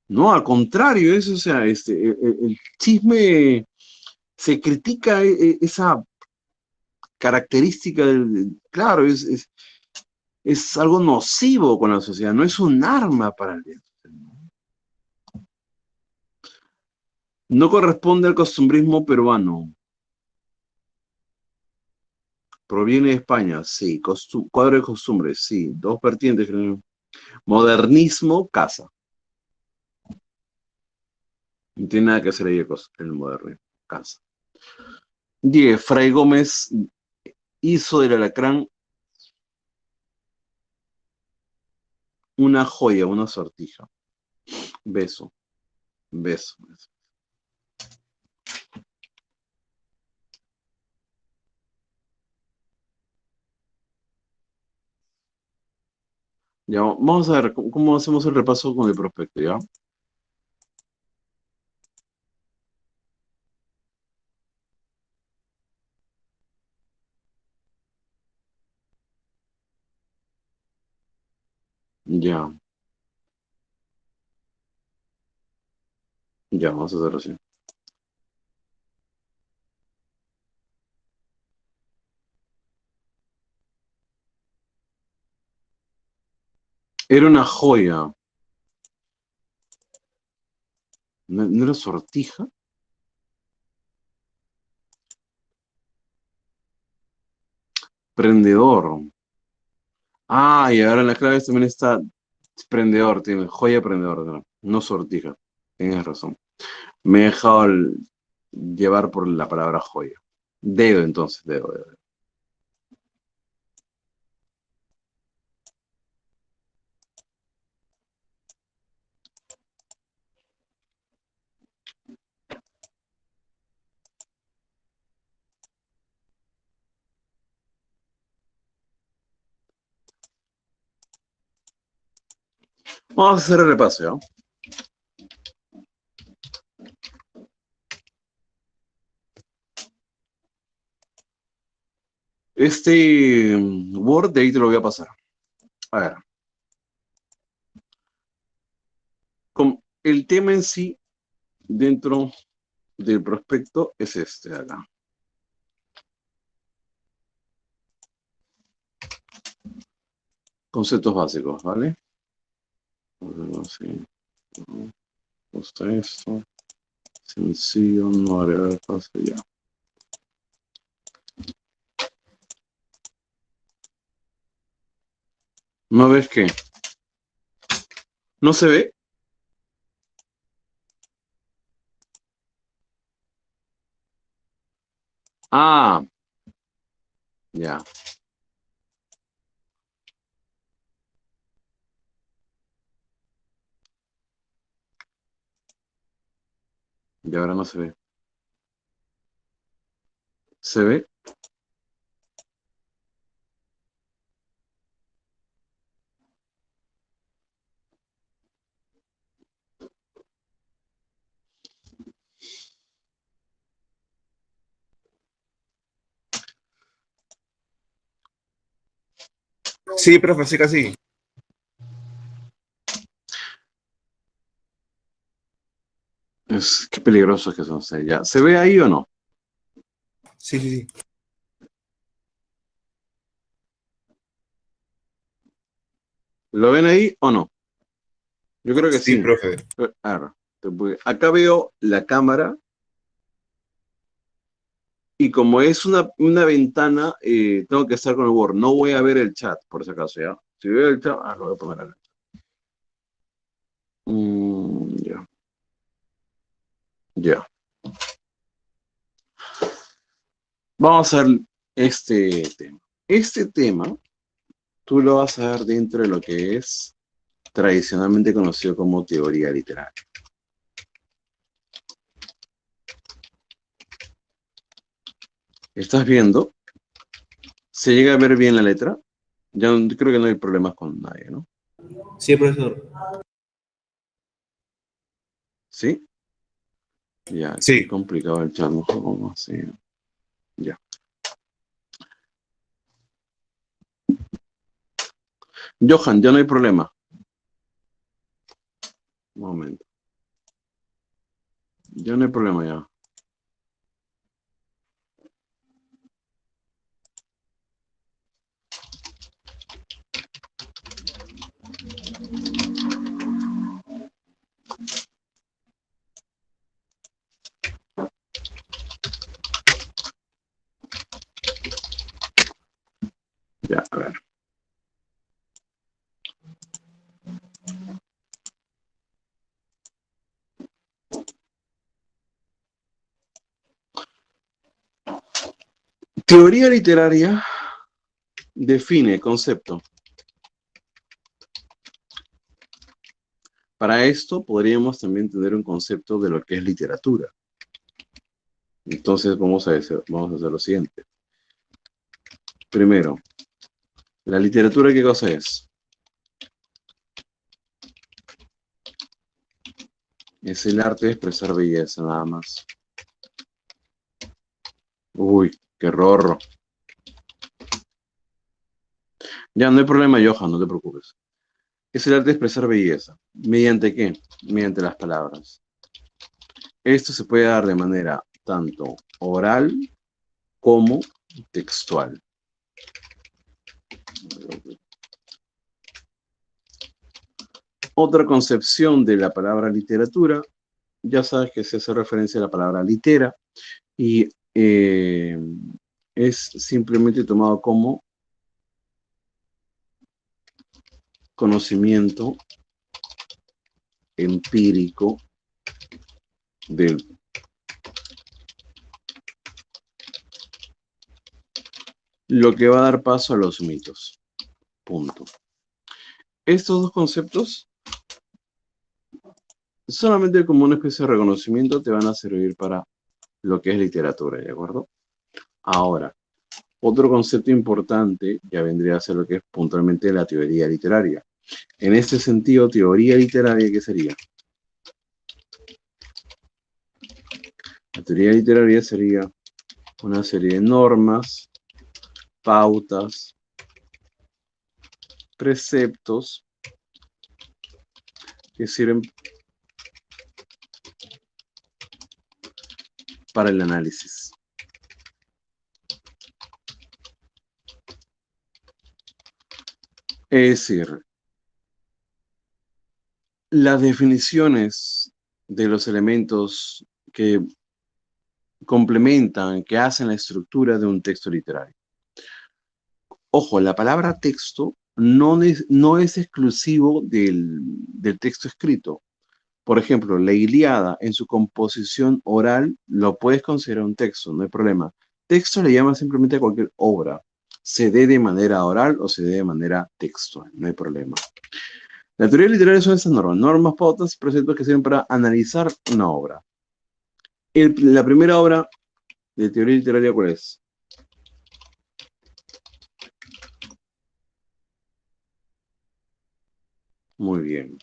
No, al contrario, o sea, el chisme se critica esa característica claro, es algo nocivo con la sociedad, no es un arma para el bien. No corresponde al costumbrismo peruano. Proviene de España, sí. Cuadro de costumbres, sí. Dos vertientes. Modernismo, casa. No tiene nada que hacer ahí el modernismo, casa. 10. Fray Gómez hizo del alacrán una joya, una sortija. Beso, beso, beso. Ya, vamos a ver cómo hacemos el repaso con el prospecto, ¿ya? Ya, ya, vamos a hacerlo así. Era una joya. ¿No era sortija? Prendedor. Ah, y ahora en las claves también está prendedor, tiene joya prendedor, no sortija. Tienes razón. Me he dejado llevar por la palabra joya. Dedo, entonces, dedo. Vamos a hacer el repaso, ¿ya? Este Word de ahí te lo voy a pasar. A ver, el tema en sí dentro del prospecto es este de acá. Conceptos básicos, ¿vale? Así, gusta esto, sencillo, no agregar espacio, ya. ¿No ves qué? ¿No se ve? Ah, ya. Y ahora no se ve. ¿Se ve? Sí, profe, sí, casi. Qué peligrosos que son. Ya. ¿Se ve ahí o no? Sí, sí, sí. ¿Lo ven ahí o no? Yo creo que Sí, sí. profe. A ver, acá veo la cámara y como es una ventana, tengo que estar con el Word. No voy a ver el chat, por si acaso, ¿ya? Si veo el chat, lo voy a poner acá. Ya, ya. Vamos a ver este tema. Este tema, tú lo vas a ver dentro de lo que es tradicionalmente conocido como teoría literaria. ¿Estás viendo? ¿Se llega a ver bien la letra? Creo que no hay problemas con nadie, ¿no? Sí, profesor. ¿Sí? Ya, qué Sí. complicado el chat, ¿no? ¿Cómo así? Ya. Johan, ya no hay problema. Un momento. Ya no hay problema ya. Ya, a ver. Teoría literaria define concepto. Para esto podríamos también tener un concepto de lo que es literatura. Entonces vamos a hacer lo siguiente. Primero, la literatura, ¿qué cosa es? Es el arte de expresar belleza, nada más. Uy, qué error. Ya, no hay problema, Johan, no te preocupes. Es el arte de expresar belleza. ¿Mediante qué? Mediante las palabras. Esto se puede dar de manera tanto oral como textual. Otra concepción de la palabra literatura, ya sabes que se hace referencia a la palabra litera y es simplemente tomado como conocimiento empírico de lo que va a dar paso a los mitos. Punto. Estos dos conceptos, solamente como una especie de reconocimiento, te van a servir para lo que es literatura, ¿de acuerdo? Ahora, otro concepto importante ya vendría a ser lo que es puntualmente la teoría literaria. En este sentido, teoría literaria, ¿qué sería? La teoría literaria sería una serie de normas, pautas, preceptos que sirven para el análisis. Es decir, las definiciones de los elementos que complementan, que hacen la estructura de un texto literario. Ojo, la palabra texto no es exclusivo del texto escrito. Por ejemplo, la Ilíada en su composición oral lo puedes considerar un texto, no hay problema. Texto le llama simplemente a cualquier obra, se dé de manera oral o se dé de manera textual, no hay problema. La teoría literaria son esas normas, pautas, preceptos que sirven para analizar una obra. La primera obra de teoría literaria, ¿cuál es? Muy bien.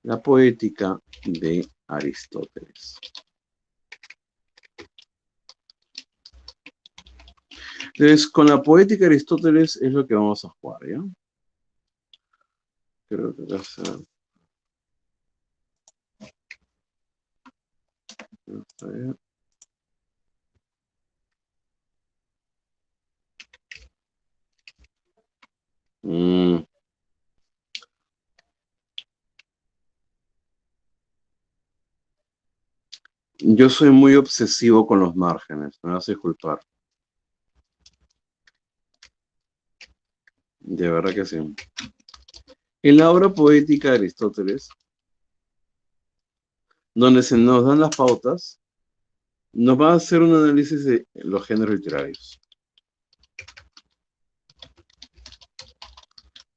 La poética de Aristóteles. Entonces, con la poética de Aristóteles es lo que vamos a jugar, ¿ya? Creo que va a ser... Yo soy muy obsesivo con los márgenes, me vas a disculpar. De verdad que sí. En la obra poética de Aristóteles, donde se nos dan las pautas, nos va a hacer un análisis de los géneros literarios.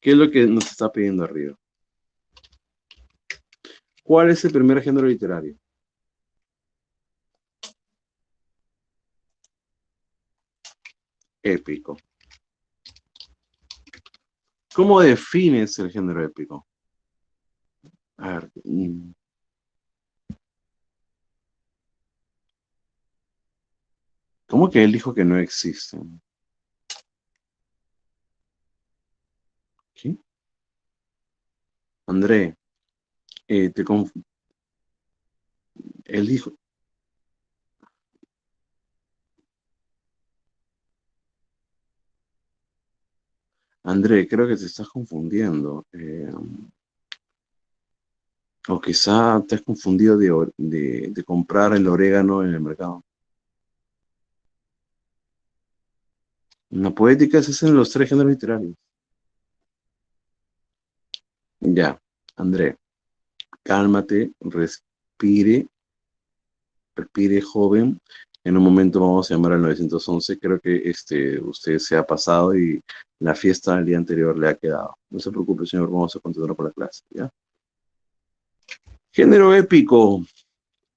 ¿Qué es lo que nos está pidiendo arriba? ¿Cuál es el primer género literario? Épico. ¿Cómo defines el género épico? A ver. ¿Cómo que él dijo que no existen? ¿Qué? André, él dijo... André, creo que te estás confundiendo. O quizá te has confundido de comprar el orégano en el mercado. En la poética se hacen los tres géneros literarios. Ya, André, cálmate, respire joven. En un momento vamos a llamar al 911. Creo que usted se ha pasado y la fiesta del día anterior le ha quedado. No se preocupe, señor, vamos a continuar con la clase, ¿ya? Género épico.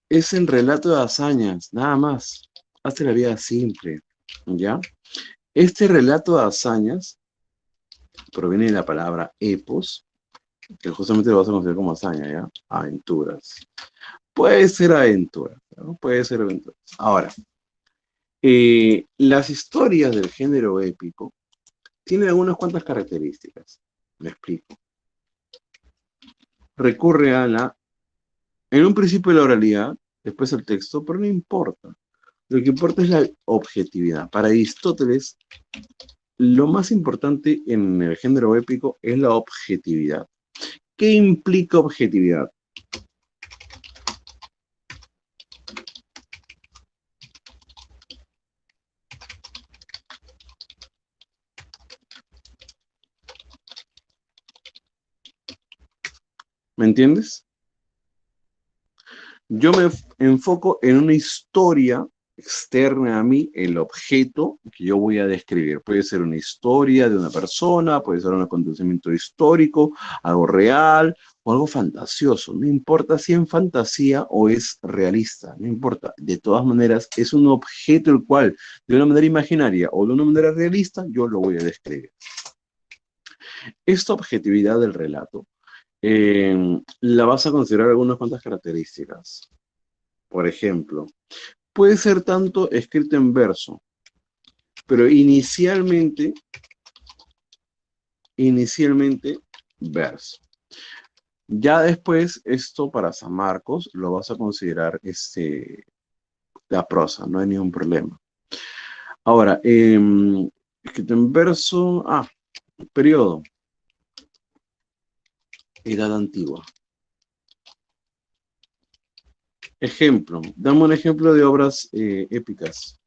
Es el relato de hazañas, nada más. Hazte la vida simple, ¿ya? Este relato de hazañas proviene de la palabra epos, que justamente lo vas a considerar como hazaña, ¿ya? Aventuras. Puede ser aventura, ¿no? Puede ser aventura. Ahora, las historias del género épico tienen algunas cuantas características. Me explico. Recurre en un principio la oralidad, después el texto, pero no importa. Lo que importa es la objetividad. Para Aristóteles, lo más importante en el género épico es la objetividad. ¿Qué implica objetividad? ¿Me entiendes? Yo me enfoco en una historia externa a mí, el objeto que yo voy a describir. Puede ser una historia de una persona, puede ser un acontecimiento histórico, algo real o algo fantasioso. No importa si en fantasía o es realista, no importa. De todas maneras, es un objeto el cual, de una manera imaginaria o de una manera realista, yo lo voy a describir. Esta objetividad del relato la vas a considerar algunas cuantas características. Por ejemplo, puede ser tanto escrito en verso, pero inicialmente verso. Ya después, esto para San Marcos lo vas a considerar la prosa, no hay ningún problema. Ahora, escrito en verso, periodo, Edad Antigua. Ejemplo, dame un ejemplo de obras épicas.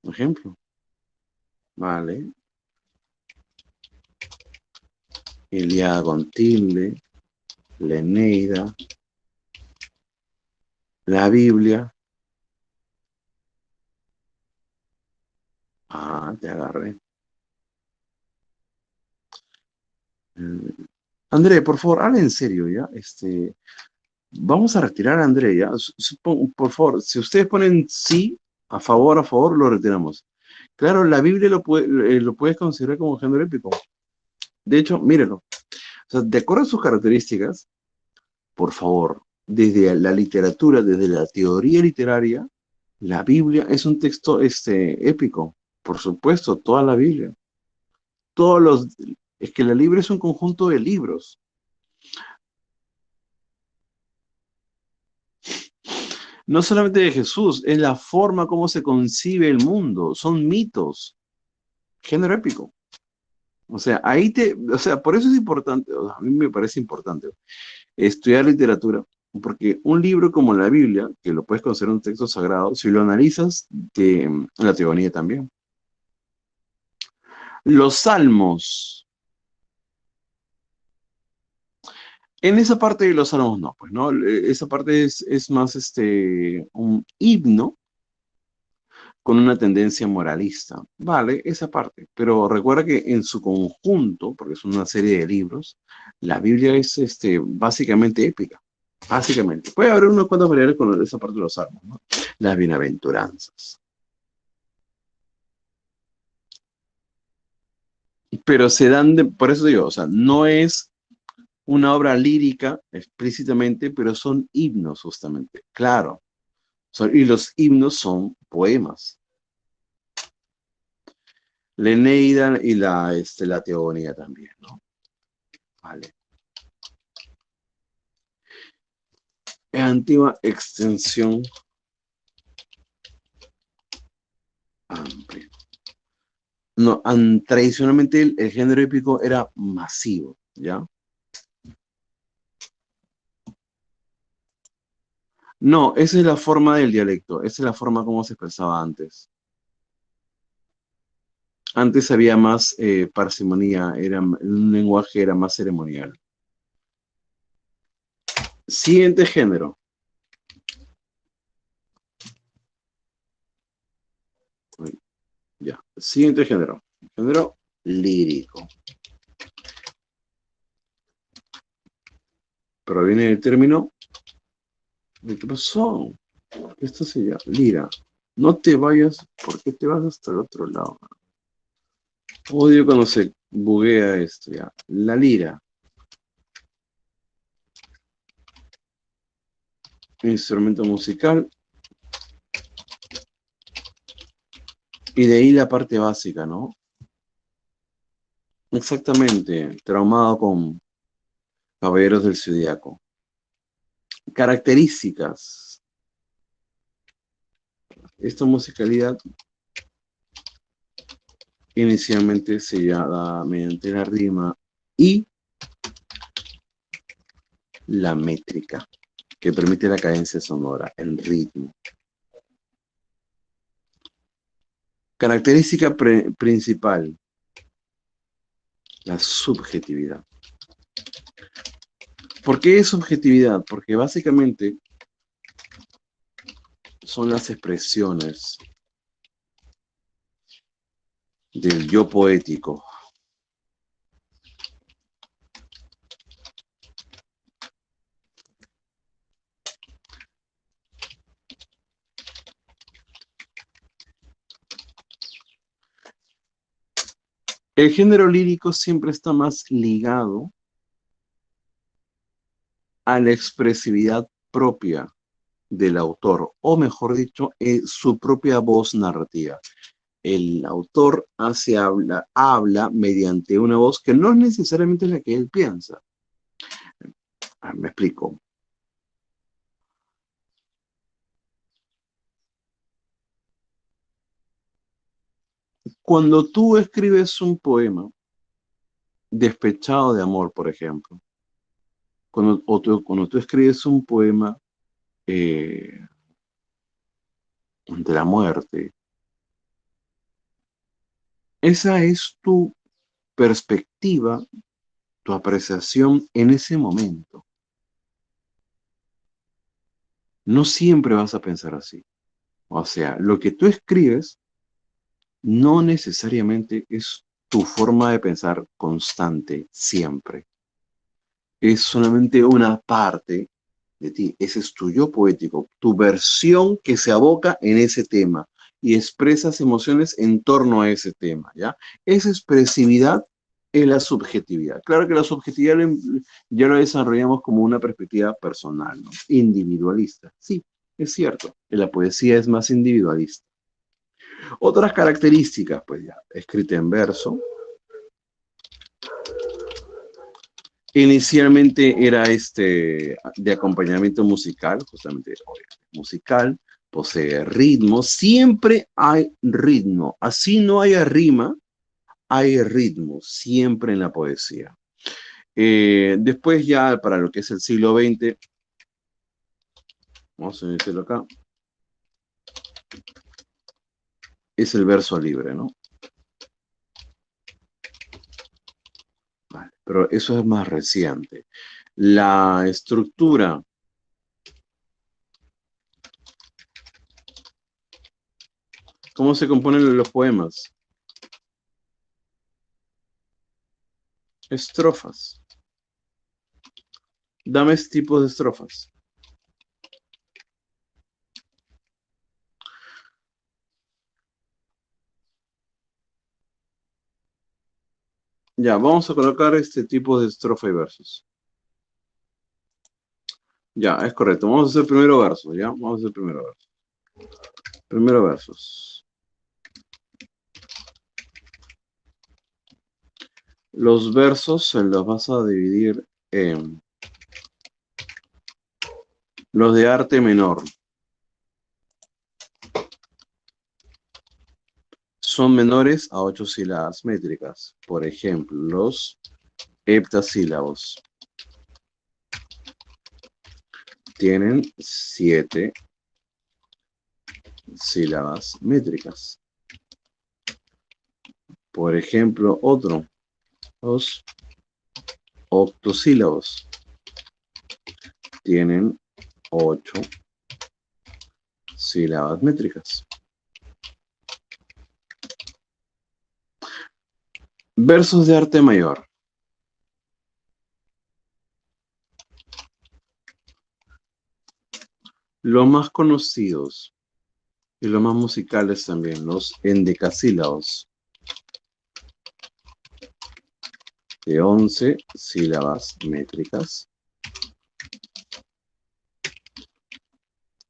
Ejemplo, vale. Ilíada con tilde, la Eneida, la Biblia. Te agarré. André, por favor, habla en serio, ¿ya? Vamos a retirar a André, ¿ya? Por favor, si ustedes ponen sí, a favor, lo retiramos. Claro, la Biblia lo puedes considerar como género épico. De hecho, mírelo. O sea, de acuerdo a sus características, por favor, desde la literatura, desde la teoría literaria, la Biblia es un texto épico. Por supuesto, toda la Biblia. Todos los... Es que la Biblia es un conjunto de libros. No solamente de Jesús, es la forma como se concibe el mundo. Son mitos. Género épico. O sea, por eso es importante, o sea, a mí me parece importante estudiar literatura, porque un libro como la Biblia, que lo puedes considerar un texto sagrado, si lo analizas, la teogonía también. Los salmos. En esa parte de los salmos no, pues, ¿no? Esa parte es más un himno con una tendencia moralista. Vale, esa parte. Pero recuerda que en su conjunto, porque es una serie de libros, la Biblia es básicamente épica. Básicamente. Puede haber unos cuantos variables con esa parte de los salmos, ¿no? Las bienaventuranzas. Pero se dan, por eso digo, o sea, no es una obra lírica explícitamente, pero son himnos justamente. Claro. Y los himnos son poemas. La Eneida y la Teogonía también, ¿no? Vale. Antigua extensión amplia. No, tradicionalmente el género épico era masivo, ¿ya? No, esa es la forma del dialecto, esa es la forma como se expresaba antes. Antes había más parsimonía, un lenguaje era más ceremonial. Siguiente género. Ya, siguiente género. Género lírico. Proviene del término. ¿De qué pasó? Esto se llama lira. No te vayas, porque te vas hasta el otro lado. Odio cuando se buguea esto ya. La lira. Instrumento musical. Y de ahí la parte básica, ¿no? Exactamente. Traumado con Caballeros del Zodiaco. Características. Esta musicalidad inicialmente se da mediante la rima y la métrica, que permite la cadencia sonora, el ritmo. Característica principal, la subjetividad. ¿Por qué es subjetividad? Porque básicamente son las expresiones del yo poético. El género lírico siempre está más ligado a la expresividad propia del autor, o mejor dicho, su propia voz narrativa. El autor habla mediante una voz que no es necesariamente la que él piensa. Me explico. Cuando tú escribes un poema despechado de amor, por ejemplo, cuando tú escribes un poema de la muerte, esa es tu perspectiva, tu apreciación en ese momento. No siempre vas a pensar así. O sea, lo que tú escribes no necesariamente es tu forma de pensar constante, siempre. Es solamente una parte de ti. Ese es tu yo poético, tu versión que se aboca en ese tema y expresas emociones en torno a ese tema, ¿ya? Esa expresividad es la subjetividad. Claro que la subjetividad ya lo desarrollamos como una perspectiva personal, ¿no? Individualista. Sí, es cierto. La poesía es más individualista. Otras características, pues ya, escrita en verso. Inicialmente era de acompañamiento musical, justamente musical, posee ritmo, siempre hay ritmo, así no haya rima, hay ritmo, siempre en la poesía. Después ya para lo que es el siglo XX, vamos a decirlo acá, es el verso libre, ¿no? Vale, pero eso es más reciente. La estructura, ¿cómo se componen los poemas? Estrofas. Dame tipos de estrofas. Ya, vamos a colocar este tipo de estrofa y versos. Ya, es correcto. Vamos a hacer primero versos, ¿ya? Vamos a hacer primero versos. Primero versos. Los versos se los vas a dividir en los de arte menor. Son menores a 8 sílabas métricas. Por ejemplo, los heptasílabos tienen 7 sílabas métricas. Por ejemplo, otro, los octosílabos tienen 8 sílabas métricas. Versos de arte mayor. Los más conocidos y los más musicales también, los endecasílabos, de 11 sílabas métricas.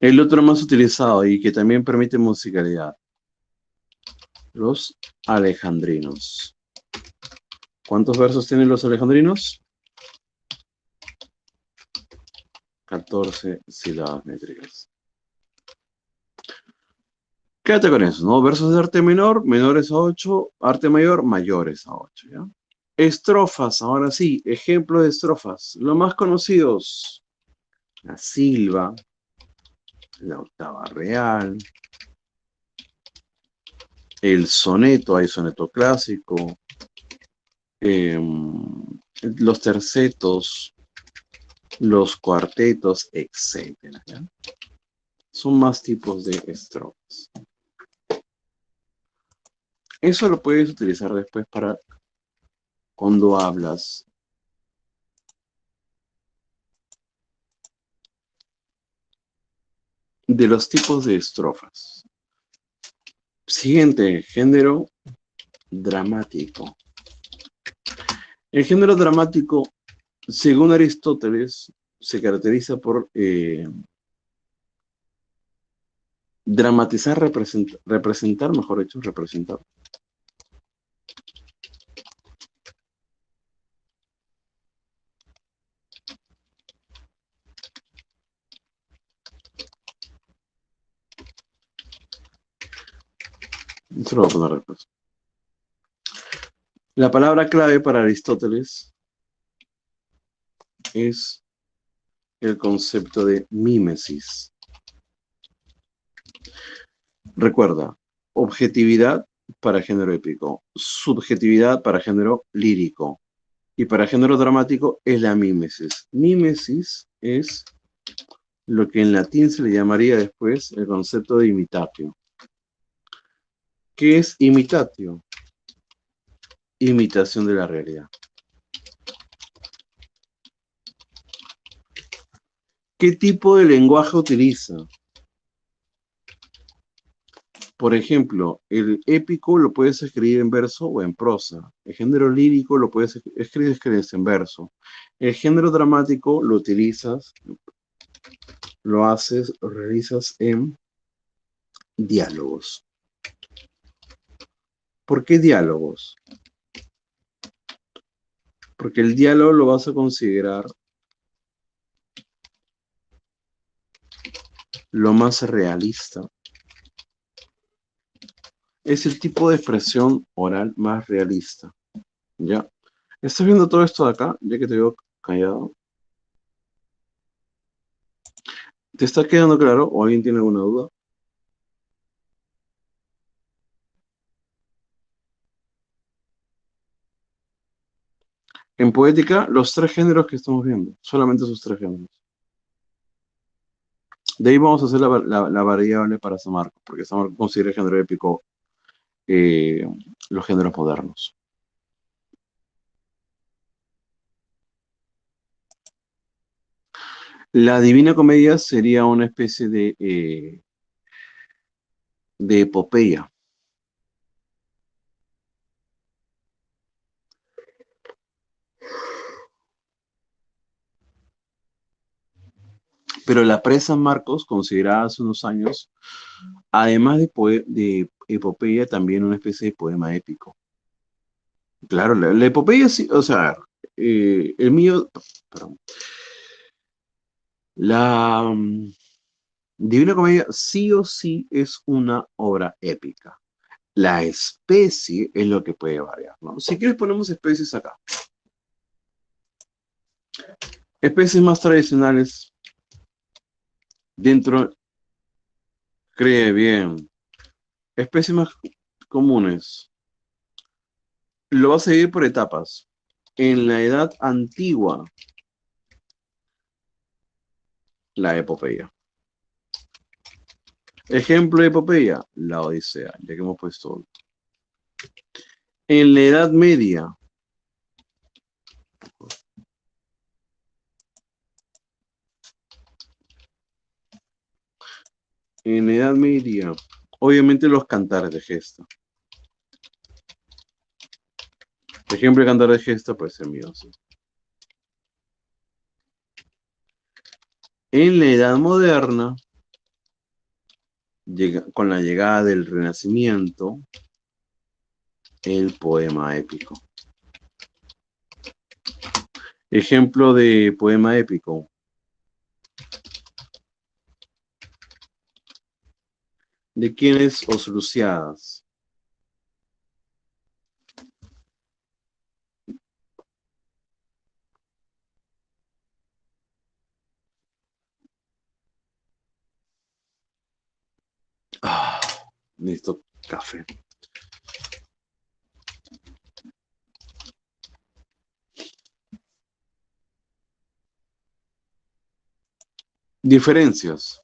El otro más utilizado y que también permite musicalidad, los alejandrinos. ¿Cuántos versos tienen los alejandrinos? 14 sílabas métricas. Quédate con eso, ¿no? Versos de arte menor, menores a 8, arte mayor, mayores a 8, ¿ya? Estrofas, ahora sí, ejemplos de estrofas. Los más conocidos, la silva, la octava real, el soneto, hay soneto clásico, los tercetos, los cuartetos, etcétera, ¿ya? Son más tipos de estrofas. Eso lo puedes utilizar después para cuando hablas de los tipos de estrofas. Siguiente, género dramático. El género dramático, según Aristóteles, se caracteriza por dramatizar, representar, mejor dicho, representar. Eso lo voy a poner después. La palabra clave para Aristóteles es el concepto de mímesis. Recuerda, objetividad para género épico, subjetividad para género lírico y para género dramático es la mímesis. Mímesis es lo que en latín se le llamaría después el concepto de imitatio. ¿Qué es imitatio? Imitación de la realidad. ¿Qué tipo de lenguaje utiliza? Por ejemplo, el épico lo puedes escribir en verso o en prosa. El género lírico lo puedes escribir en verso. El género dramático lo utilizas, lo haces, lo realizas en diálogos. ¿Por qué diálogos? Porque el diálogo lo vas a considerar lo más realista. Es el tipo de expresión oral más realista. ¿Ya? ¿Estás viendo todo esto de acá? Ya que te veo callado. ¿Te está quedando claro o alguien tiene alguna duda? En poética, los tres géneros que estamos viendo, solamente esos tres géneros. De ahí vamos a hacer la variable para San Marcos, porque San Marcos considera el género épico los géneros modernos. La Divina Comedia sería una especie de epopeya. Pero la presa Marcos, considerada hace unos años, además de epopeya, también una especie de poema épico. Claro, la epopeya sí, o sea, el mío, perdón, la Divina Comedia sí o sí es una obra épica. La especie es lo que puede variar, ¿no? Si quieres ponemos especies acá. Especies más tradicionales dentro, cree bien. Especies más comunes. Lo vas a seguir por etapas. En la edad antigua, la epopeya. Ejemplo de epopeya, la Odisea, ya que hemos puesto. En la Edad Media, obviamente los cantares de gesta. Ejemplo de cantar de gesta puede ser mío. ¿Sí? En la Edad Moderna, con la llegada del Renacimiento, el poema épico. Ejemplo de poema épico. ¿De quiénes os Luciadas? Ah, necesito café. Diferencias.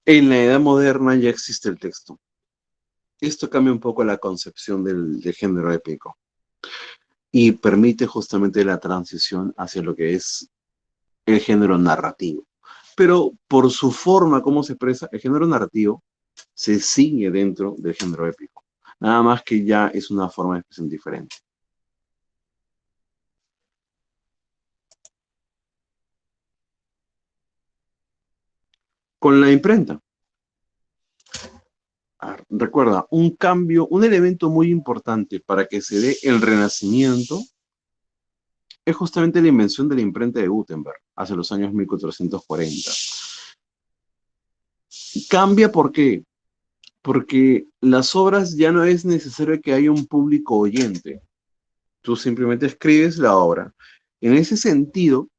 En la edad moderna ya existe el texto. Esto cambia un poco la concepción del género épico y permite justamente la transición hacia lo que es el género narrativo. Pero por su forma, cómo se expresa, el género narrativo se sigue dentro del género épico. Nada más que ya es una forma de expresión diferente. Con la imprenta. Recuerda, un cambio, un elemento muy importante para que se dé el renacimiento es justamente la invención de la imprenta de Gutenberg, hace los años 1440. Cambia, ¿por qué? Porque las obras ya no es necesario que haya un público oyente. Tú simplemente escribes la obra. En ese sentido,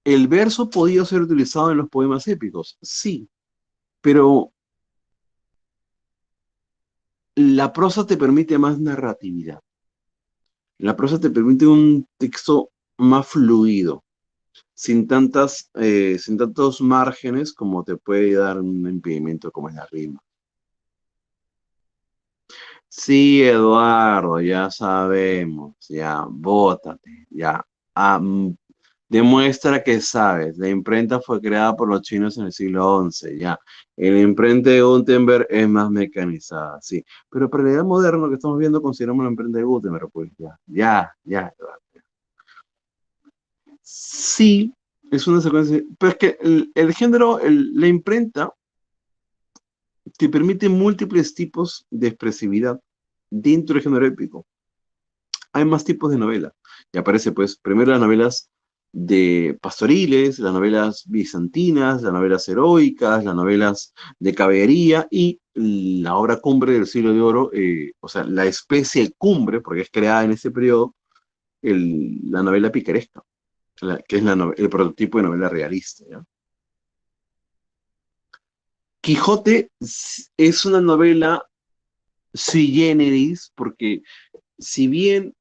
¿el verso podía ser utilizado en los poemas épicos? Sí, pero la prosa te permite más narratividad. La prosa te permite un texto más fluido, sin tantos márgenes como te puede dar un impedimento como es la rima. Sí, Eduardo, ya sabemos, ya, bótate, ya. Ah, demuestra que sabes. La imprenta fue creada por los chinos en el siglo XI, ya. La imprenta de Gutenberg es más mecanizada, sí. Pero para la edad moderna que estamos viendo, consideramos la imprenta de Gutenberg, pues ya, Eduardo. Sí, es una secuencia, pero es que el género, la imprenta te permite múltiples tipos de expresividad dentro del género épico. Hay más tipos de novela. Y aparece, pues, primero las novelas de pastoriles, las novelas bizantinas, las novelas heroicas, las novelas de caballería y la obra cumbre del siglo de oro, o sea, la especie cumbre, porque es creada en ese periodo, la novela picaresca, que es el prototipo de novela realista, ¿ya? Quijote es una novela sui generis, porque si bien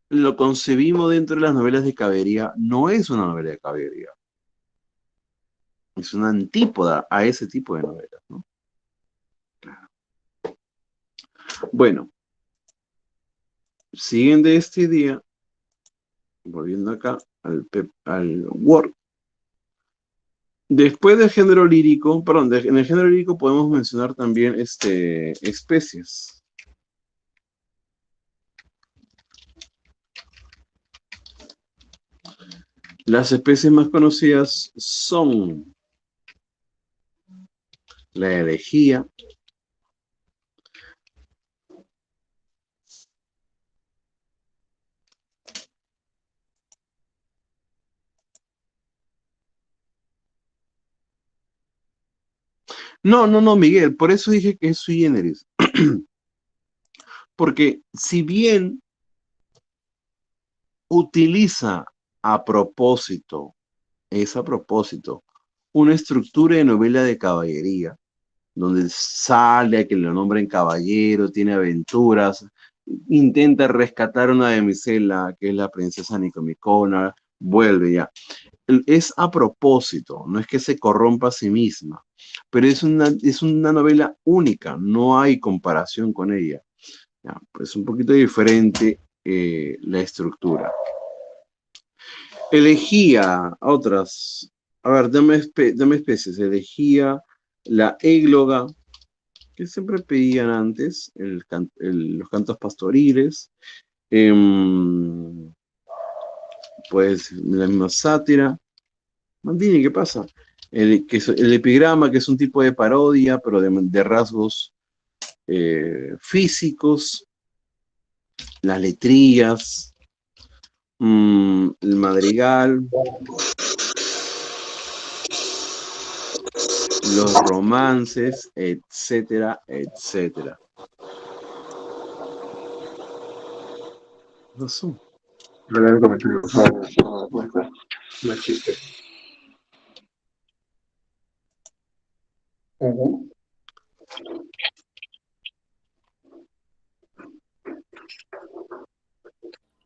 lo concebimos dentro de las novelas de caballería, no es una novela de caballería, es una antípoda a ese tipo de novelas, ¿no? Bueno, siguiente este día, volviendo acá al Word, después del género lírico, perdón, en el género lírico podemos mencionar también especies. Las especies más conocidas son la elegía. No, Miguel, por eso dije que es sui generis. Porque si bien utiliza a propósito, es a propósito, una estructura de novela de caballería, donde sale a que lo nombren caballero, tiene aventuras, intenta rescatar a una damisela, que es la princesa Nicomicona, vuelve ya. Es a propósito, no es que se corrompa a sí misma, pero es una novela única, no hay comparación con ella. Ya, pues un poquito diferente la estructura. Elegía otras, a ver, dame especies, elegía la égloga, que siempre pedían antes, los cantos pastoriles, em, pues la misma sátira, Mandini, ¿qué pasa? El epigrama, que es un tipo de parodia, pero de rasgos físicos, las letrías, el madrigal, los romances, etcétera, etcétera. No son. No le comentario, por favor. No existe.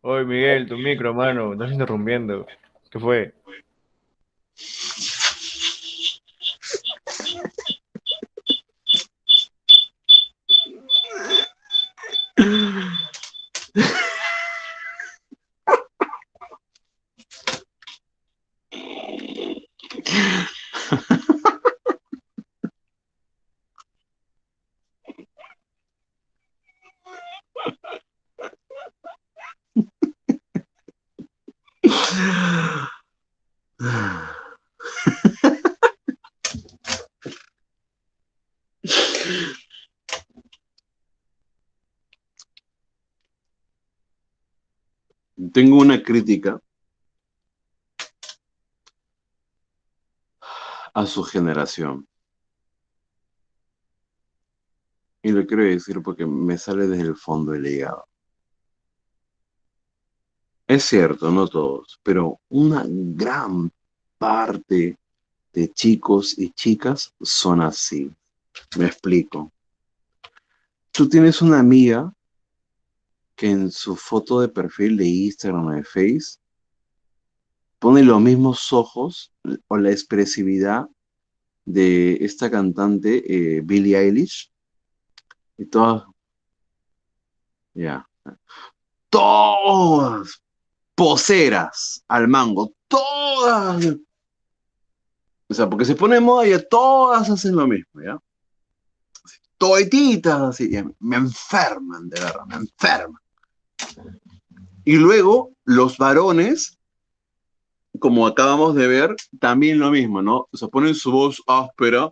Oye, Miguel, tu micro, mano, estás interrumpiendo. ¿Qué fue? Tengo una crítica a su generación. Y lo quiero decir porque me sale desde el fondo del hígado. Es cierto, no todos, pero una gran parte de chicos y chicas son así. Me explico. Tú tienes una amiga que en su foto de perfil de Instagram o de Face pone los mismos ojos o la expresividad de esta cantante Billie Eilish y todas, ya, todas poseras al mango, todas. O sea, porque se pone de moda y todas hacen lo mismo, ¿ya? Toetitas, así, ya, me enferman, de verdad, me enferman. Y luego los varones, como acabamos de ver, también lo mismo, ¿no? O sea, ponen su voz áspera,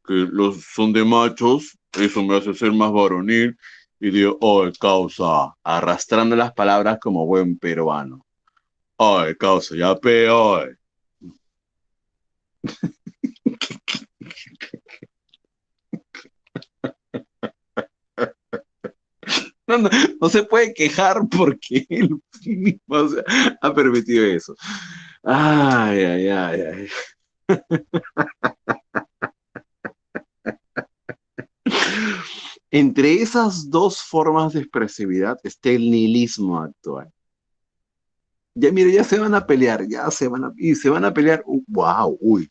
que los son de machos, eso me hace ser más varonil, y digo, oh, causa, arrastrando las palabras como buen peruano. Ay, causa, ya peor. No, no, no se puede quejar porque él mismo, o sea, ha permitido eso. Ay, ay, ay, ay. Entre esas dos formas de expresividad está el nihilismo actual. Ya, mire, ya se van a pelear, y se van a pelear. Wow, uy,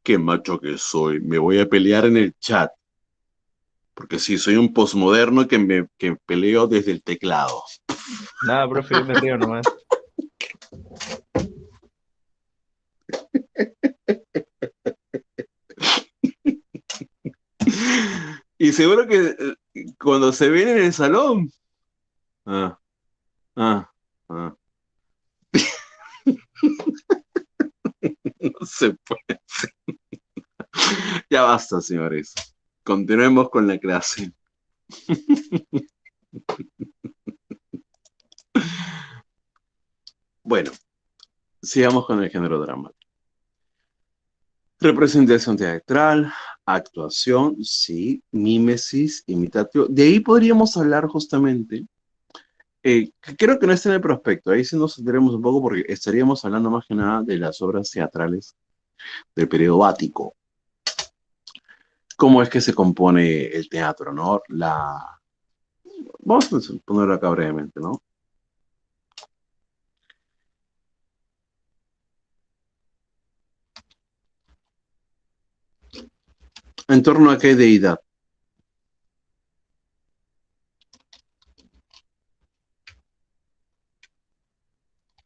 qué macho que soy. Me voy a pelear en el chat. Porque sí, soy un posmoderno que peleo desde el teclado. Nada, profe, yo me río nomás. Y seguro que cuando se ven en el salón. Ah, ah, ah. No se puede. Ya basta, señores. Continuemos con la clase. Bueno, sigamos con el género drama. Representación teatral, actuación, sí, mímesis, imitativo. De ahí podríamos hablar justamente. Creo que no está en el prospecto, ahí sí nos centraremos un poco porque estaríamos hablando más que nada de las obras teatrales del periodo bático. Cómo es que se compone el teatro, ¿no? Vamos a ponerlo acá brevemente, ¿no? ¿En torno a qué deidad?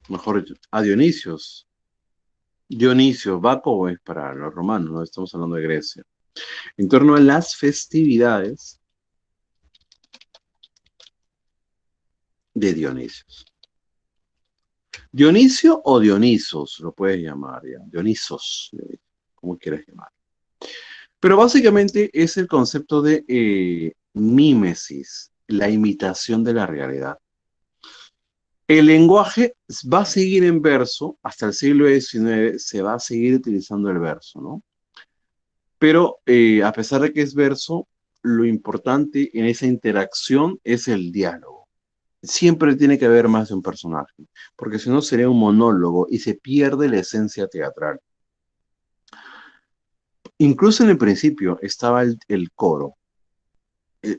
Mejor dicho, a Dionisios. Dionisio, Baco es para los romanos, no estamos hablando de Grecia. En torno a las festividades de Dionisios. Dionisio o Dionisos, lo puedes llamar ya. Dionisos, como quieras llamar. Pero básicamente es el concepto de mímesis, la imitación de la realidad. El lenguaje va a seguir en verso, hasta el siglo XIX se va a seguir utilizando el verso, ¿no? Pero a pesar de que es verso, lo importante en esa interacción es el diálogo. Siempre tiene que haber más de un personaje, porque si no sería un monólogo y se pierde la esencia teatral. Incluso en el principio estaba el coro.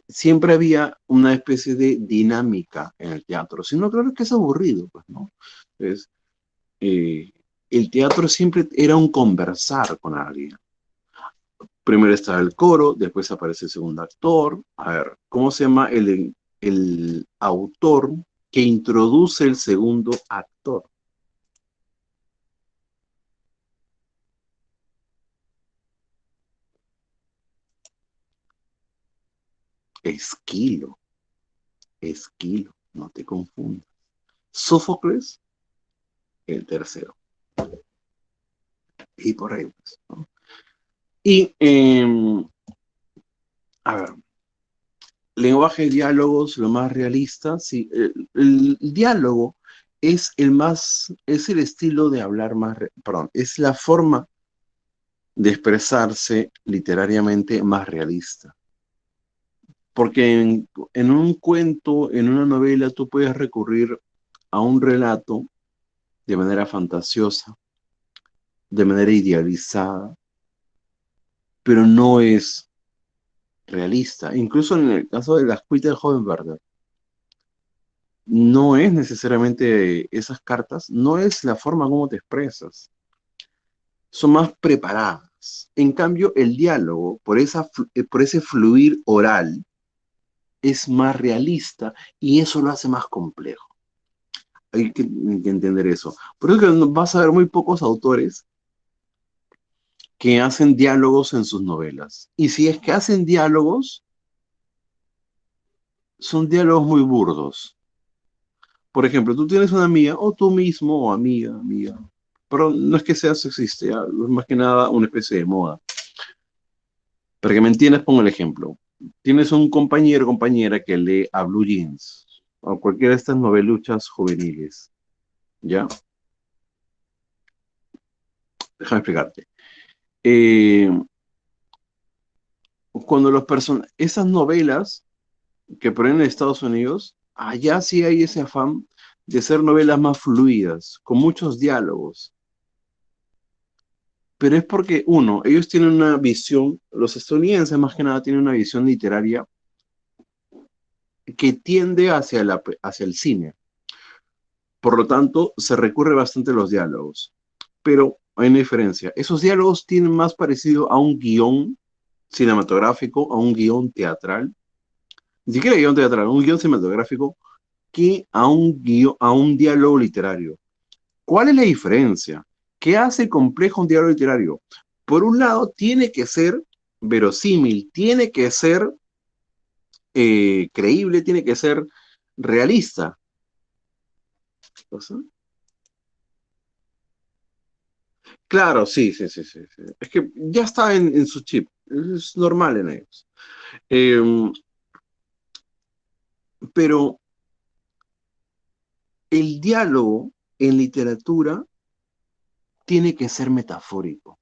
Siempre había una especie de dinámica en el teatro. Si no, claro que es aburrido, pues, ¿no? Entonces, eh, el teatro siempre era un conversar con alguien. Primero estaba el coro, después aparece el segundo actor. A ver, ¿cómo se llama el autor que introduce el segundo actor? Esquilo, Esquilo, no te confundas. Sófocles, el tercero. Y por ahí, pues, ¿no? Y, a ver, lenguaje de diálogos, lo más realista, sí, el diálogo es el estilo de hablar más, perdón, es la forma de expresarse literariamente más realista. Porque en un cuento, en una novela, tú puedes recurrir a un relato de manera fantasiosa, de manera idealizada, pero no es realista. Incluso en el caso de las cuitas de Hohenberger, no es necesariamente esas cartas, no es la forma como te expresas, son más preparadas. En cambio, el diálogo, por ese fluir oral, es más realista y eso lo hace más complejo. Hay que entender eso. Por eso que vas a ver muy pocos autores que hacen diálogos en sus novelas. Y si es que hacen diálogos, son diálogos muy burdos. Por ejemplo, tú tienes una amiga, o tú mismo, o amiga. Pero no es que sea sexista, ya, es más que nada una especie de moda. Para que me entiendas, pongo el ejemplo. Tienes un compañero o compañera que lee a Blue Jeans, o cualquiera de estas noveluchas juveniles, ¿ya? Déjame explicarte. Eh, cuando esas novelas que ponen en Estados Unidos, allá sí hay ese afán de ser novelas más fluidas, con muchos diálogos. Pero es porque, uno, ellos tienen una visión, los estadounidenses más que nada tienen una visión literaria que tiende hacia el cine. Por lo tanto, se recurre bastante a los diálogos. Pero hay una diferencia. Esos diálogos tienen más parecido a un guión cinematográfico, a un guión teatral, ni siquiera guión teatral, un guión cinematográfico, que a un diálogo literario. ¿Cuál es la diferencia? ¿Qué hace complejo un diálogo literario? Por un lado, tiene que ser verosímil, tiene que ser creíble, tiene que ser realista. ¿O sea? Claro, sí. Es que ya está en su chip, es normal en ellos. Eh, pero el diálogo en literatura tiene que ser metafórico.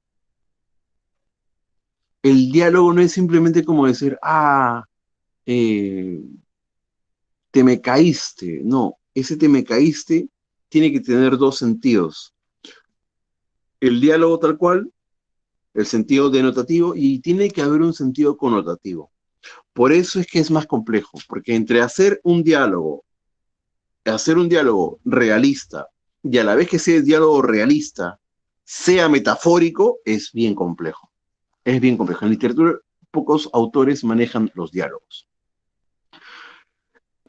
El diálogo no es simplemente como decir, eh, te me caíste. No, ese te me caíste tiene que tener dos sentidos. El diálogo tal cual, el sentido denotativo, y tiene que haber un sentido connotativo. Por eso es que es más complejo, porque entre hacer un diálogo realista y a la vez que ese diálogo realista sea metafórico, es bien complejo. Es bien complejo. En literatura, pocos autores manejan los diálogos.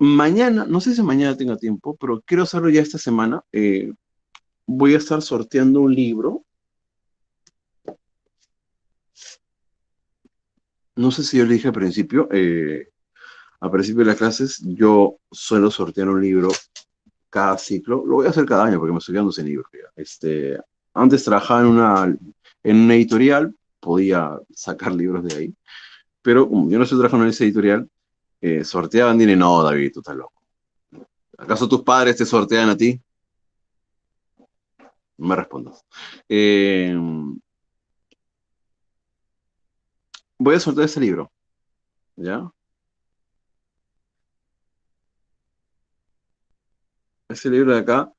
Mañana, no sé si mañana tenga tiempo, pero quiero hacerlo ya esta semana. Voy a estar sorteando un libro. No sé si yo le dije al principio de las clases, yo suelo sortear un libro cada ciclo, lo voy a hacer cada año porque me estoy quedando sin libros. Ya. Antes trabajaba en una editorial, podía sacar libros de ahí, pero como yo no estoy trabajando en esa editorial, sorteaban dinero. No, David, tú estás loco. ¿Acaso tus padres te sortean a ti? No me respondas. Eh, Voy a sortear ese libro, ¿ya? Ese libro de acá,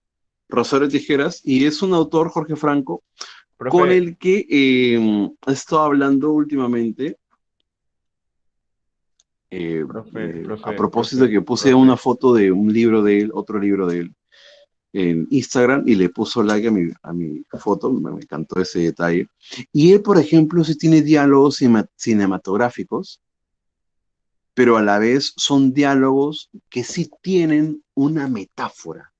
Rosario Tijeras, y es un autor, Jorge Franco, con Profe, el que he estado hablando últimamente, a propósito de que puse una profe. foto de un libro de él, otro libro de él, en Instagram, y le puso like a mi foto. Me encantó ese detalle. Y él, por ejemplo, sí tiene diálogos cinematográficos, pero a la vez son diálogos que sí tienen una metáfora.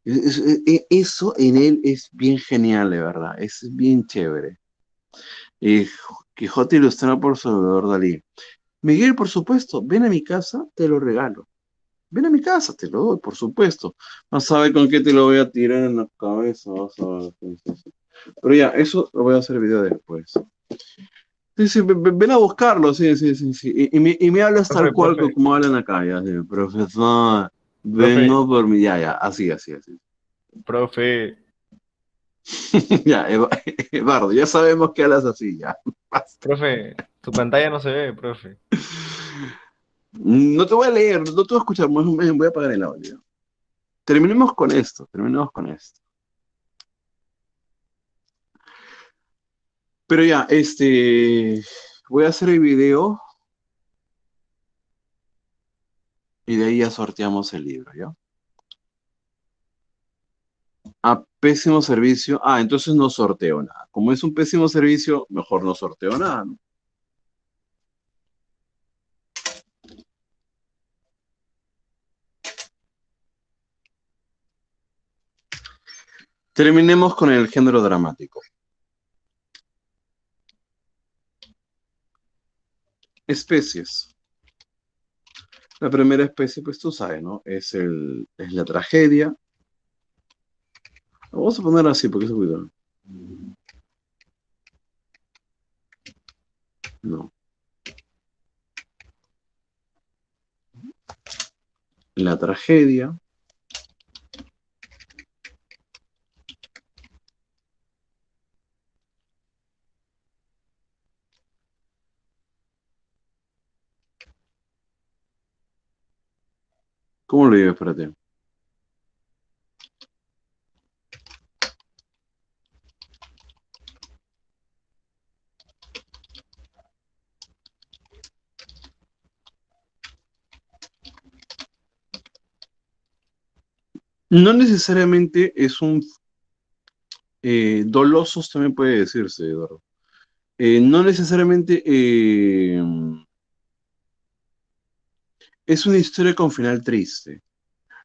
Eso en él es bien genial, de verdad, es bien chévere. Eh, Quijote ilustrado por Salvador Dalí. Miguel, por supuesto, ven a mi casa, te lo regalo. Ven a mi casa, te lo doy, por supuesto. Vas a ver con qué te lo voy a tirar en la cabeza. Vas a ver. Sí, sí, sí. Pero ya, eso lo voy a hacer video después. Sí, sí, ven a buscarlo, sí, sí, sí, sí. Y me hablas tal cual Profe, como hablan acá, ya, sí. Profesor, profe, vengo por mi. Ya, ya, así, así, así. profe, Ya, Eduardo, ya sabemos que hablas así, ya. Basta. profe, tu pantalla no se ve, profe. No te voy a leer, no te voy a escuchar, voy a apagar el audio. Terminemos con esto. Pero ya, voy a hacer el video y de ahí ya sorteamos el libro, ¿ya? A pésimo servicio. Ah, entonces no sorteo nada. Como es un pésimo servicio, mejor no sorteo nada, ¿no? Terminemos con el género dramático. Especies. La primera especie, pues tú sabes, ¿no? Es la tragedia. Vamos a poner así porque es cuidado. No. La tragedia. ¿Cómo lo digo para ti? No necesariamente es un dolosos también puede decirse, Eduardo. No necesariamente es una historia con final triste.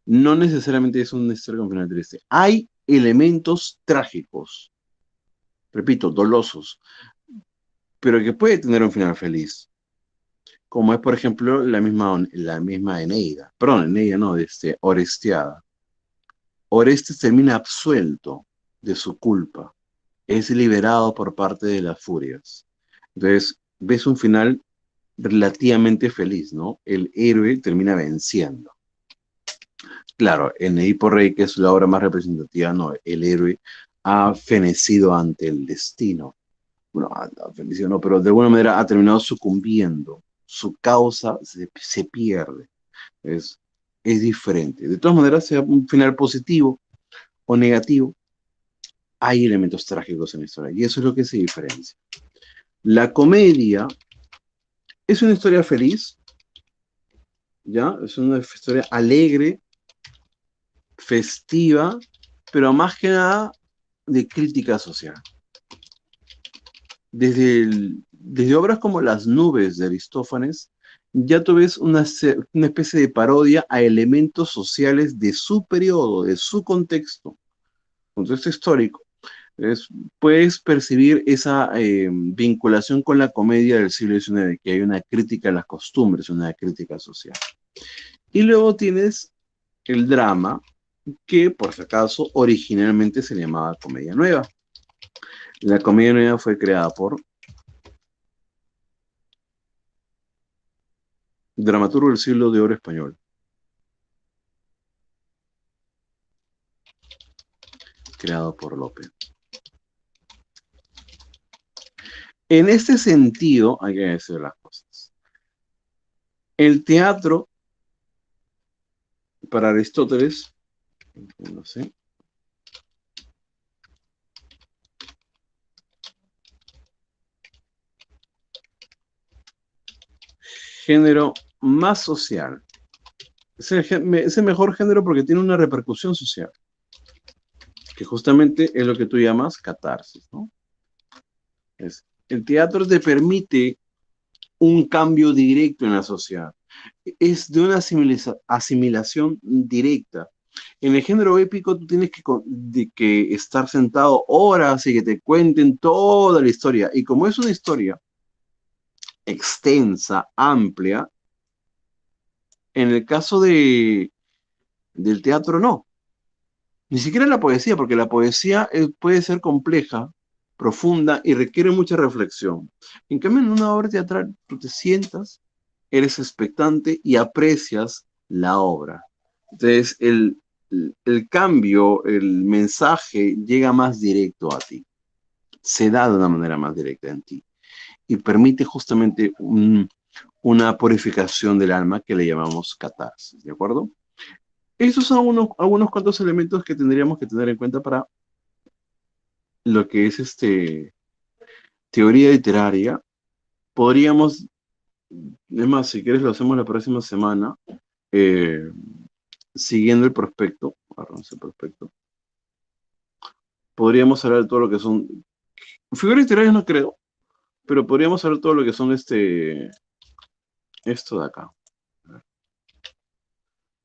No necesariamente es una historia con final triste. Hay elementos trágicos, repito, dolosos, pero que puede tener un final feliz. Como es, por ejemplo, la misma Eneida. Perdón, Eneida no, Orestiada. Orestes termina absuelto de su culpa. Es liberado por parte de las furias. Entonces, ves un final relativamente feliz, ¿no? El héroe termina venciendo. Claro, en Edipo Rey, que es la obra más representativa, no, el héroe ha fenecido ante el destino. Bueno, ha fenecido, no, pero de alguna manera ha terminado sucumbiendo. Su causa se pierde. Es, es diferente. De todas maneras, sea un final positivo o negativo, hay elementos trágicos en la historia y eso es lo que se diferencia. La comedia es una historia feliz, ¿ya? Es una historia alegre, festiva, pero más que nada de crítica social. Desde obras como Las nubes de Aristófanes, ya tú ves una especie de parodia a elementos sociales de su periodo, de su contexto histórico. Es- Puedes percibir esa vinculación con la comedia del siglo XIX, que hay una crítica a las costumbres, una crítica social. Y luego tienes el drama, que por si acaso originalmente se llamaba Comedia Nueva. La Comedia Nueva fue creada por dramaturgo del siglo de oro español, creado por Lope. En este sentido, hay que decir las cosas. El teatro, para Aristóteles, no sé, género más social. Es el mejor género porque tiene una repercusión social, que justamente es lo que tú llamas catarsis, ¿no? El teatro te permite un cambio directo en la sociedad. Es de una asimilación directa. En el género épico tú tienes que estar sentado horas y que te cuenten toda la historia. Y como es una historia extensa, amplia, en el caso del teatro no. Ni siquiera la poesía, porque la poesía puede ser compleja, profunda y requiere mucha reflexión. En cambio, en una obra teatral, tú te sientas, eres expectante y aprecias la obra. Entonces, el cambio, el mensaje llega más directo a ti, se da de una manera más directa en ti y permite justamente una purificación del alma que le llamamos catarsis, ¿de acuerdo? Esos son algunos cuantos elementos que tendríamos que tener en cuenta para lo que es teoría literaria. Podríamos, es más, si quieres lo hacemos la próxima semana, eh, siguiendo el prospecto, agarramos el prospecto, podríamos hablar de todo lo que son, figuras literarias no creo, pero podríamos hablar de todo lo que son esto de acá.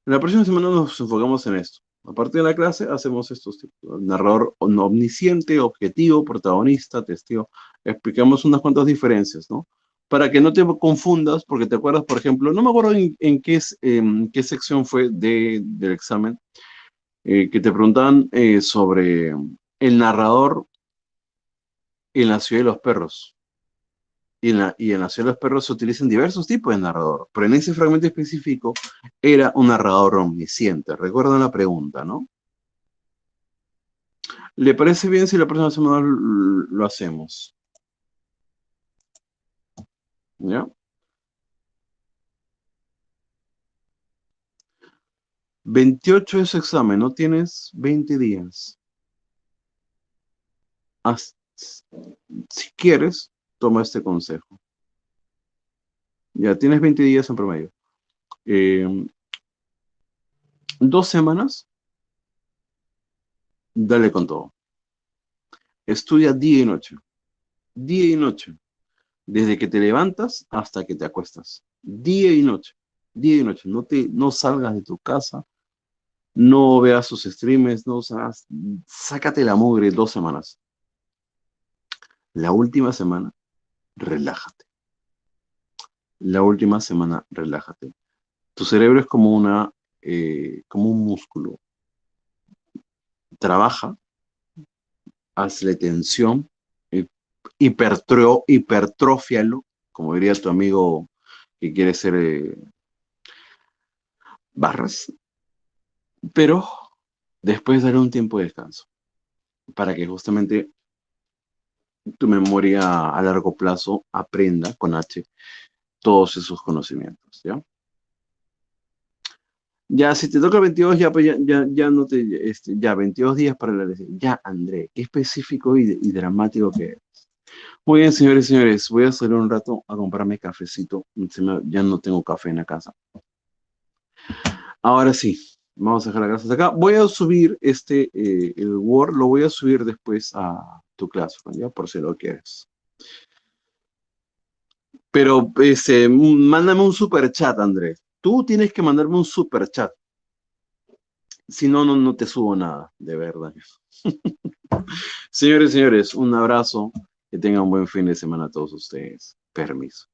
En la próxima semana nos enfocamos en esto. Aparte de la clase, hacemos estos tipos. Narrador omnisciente, objetivo, protagonista, testigo. Explicamos unas cuantas diferencias, ¿no? Para que no te confundas, porque te acuerdas, por ejemplo, no me acuerdo en qué sección fue del examen, que te preguntaban sobre el narrador en la ciudad de los perros. Y en la ciudad de los perros se utilizan diversos tipos de narrador, pero en ese fragmento específico era un narrador omnisciente. Recuerdan la pregunta, ¿no? ¿Le parece bien si la próxima semana lo hacemos? ¿Ya? 28 es examen, no tienes 20 días. Si quieres, toma este consejo. Ya tienes 20 días en promedio. 2 semanas, dale con todo. Estudia día y noche. Día y noche. Desde que te levantas hasta que te acuestas. Día y noche. Día y noche. No salgas de tu casa. No veas sus streams. No salgas. Sácate la mugre 2 semanas. La última semana, relájate. La última semana, relájate. Tu cerebro es como un músculo. Trabaja, hazle tensión, hipertrófialo, como diría tu amigo que quiere ser Barras, pero después daré un tiempo de descanso para que justamente tu memoria a largo plazo aprenda con H todos esos conocimientos, ¿ya? Ya, si te toca 22, ya, pues ya no te, ya 22 días para la lección. Ya, André, qué específico y dramático que es. Muy bien, señores y señores, voy a salir un rato a comprarme cafecito. Ya no tengo café en la casa. Ahora sí, vamos a dejar la clase hasta acá. Voy a subir el Word, lo voy a subir después a tu clase, ¿ya? Por si lo quieres. Pero mándame un super chat, Andrés. Tú tienes que mandarme un super chat. Si no, no te subo nada, de verdad. Señores y señores, un abrazo. Que tengan un buen fin de semana a todos ustedes. Permiso.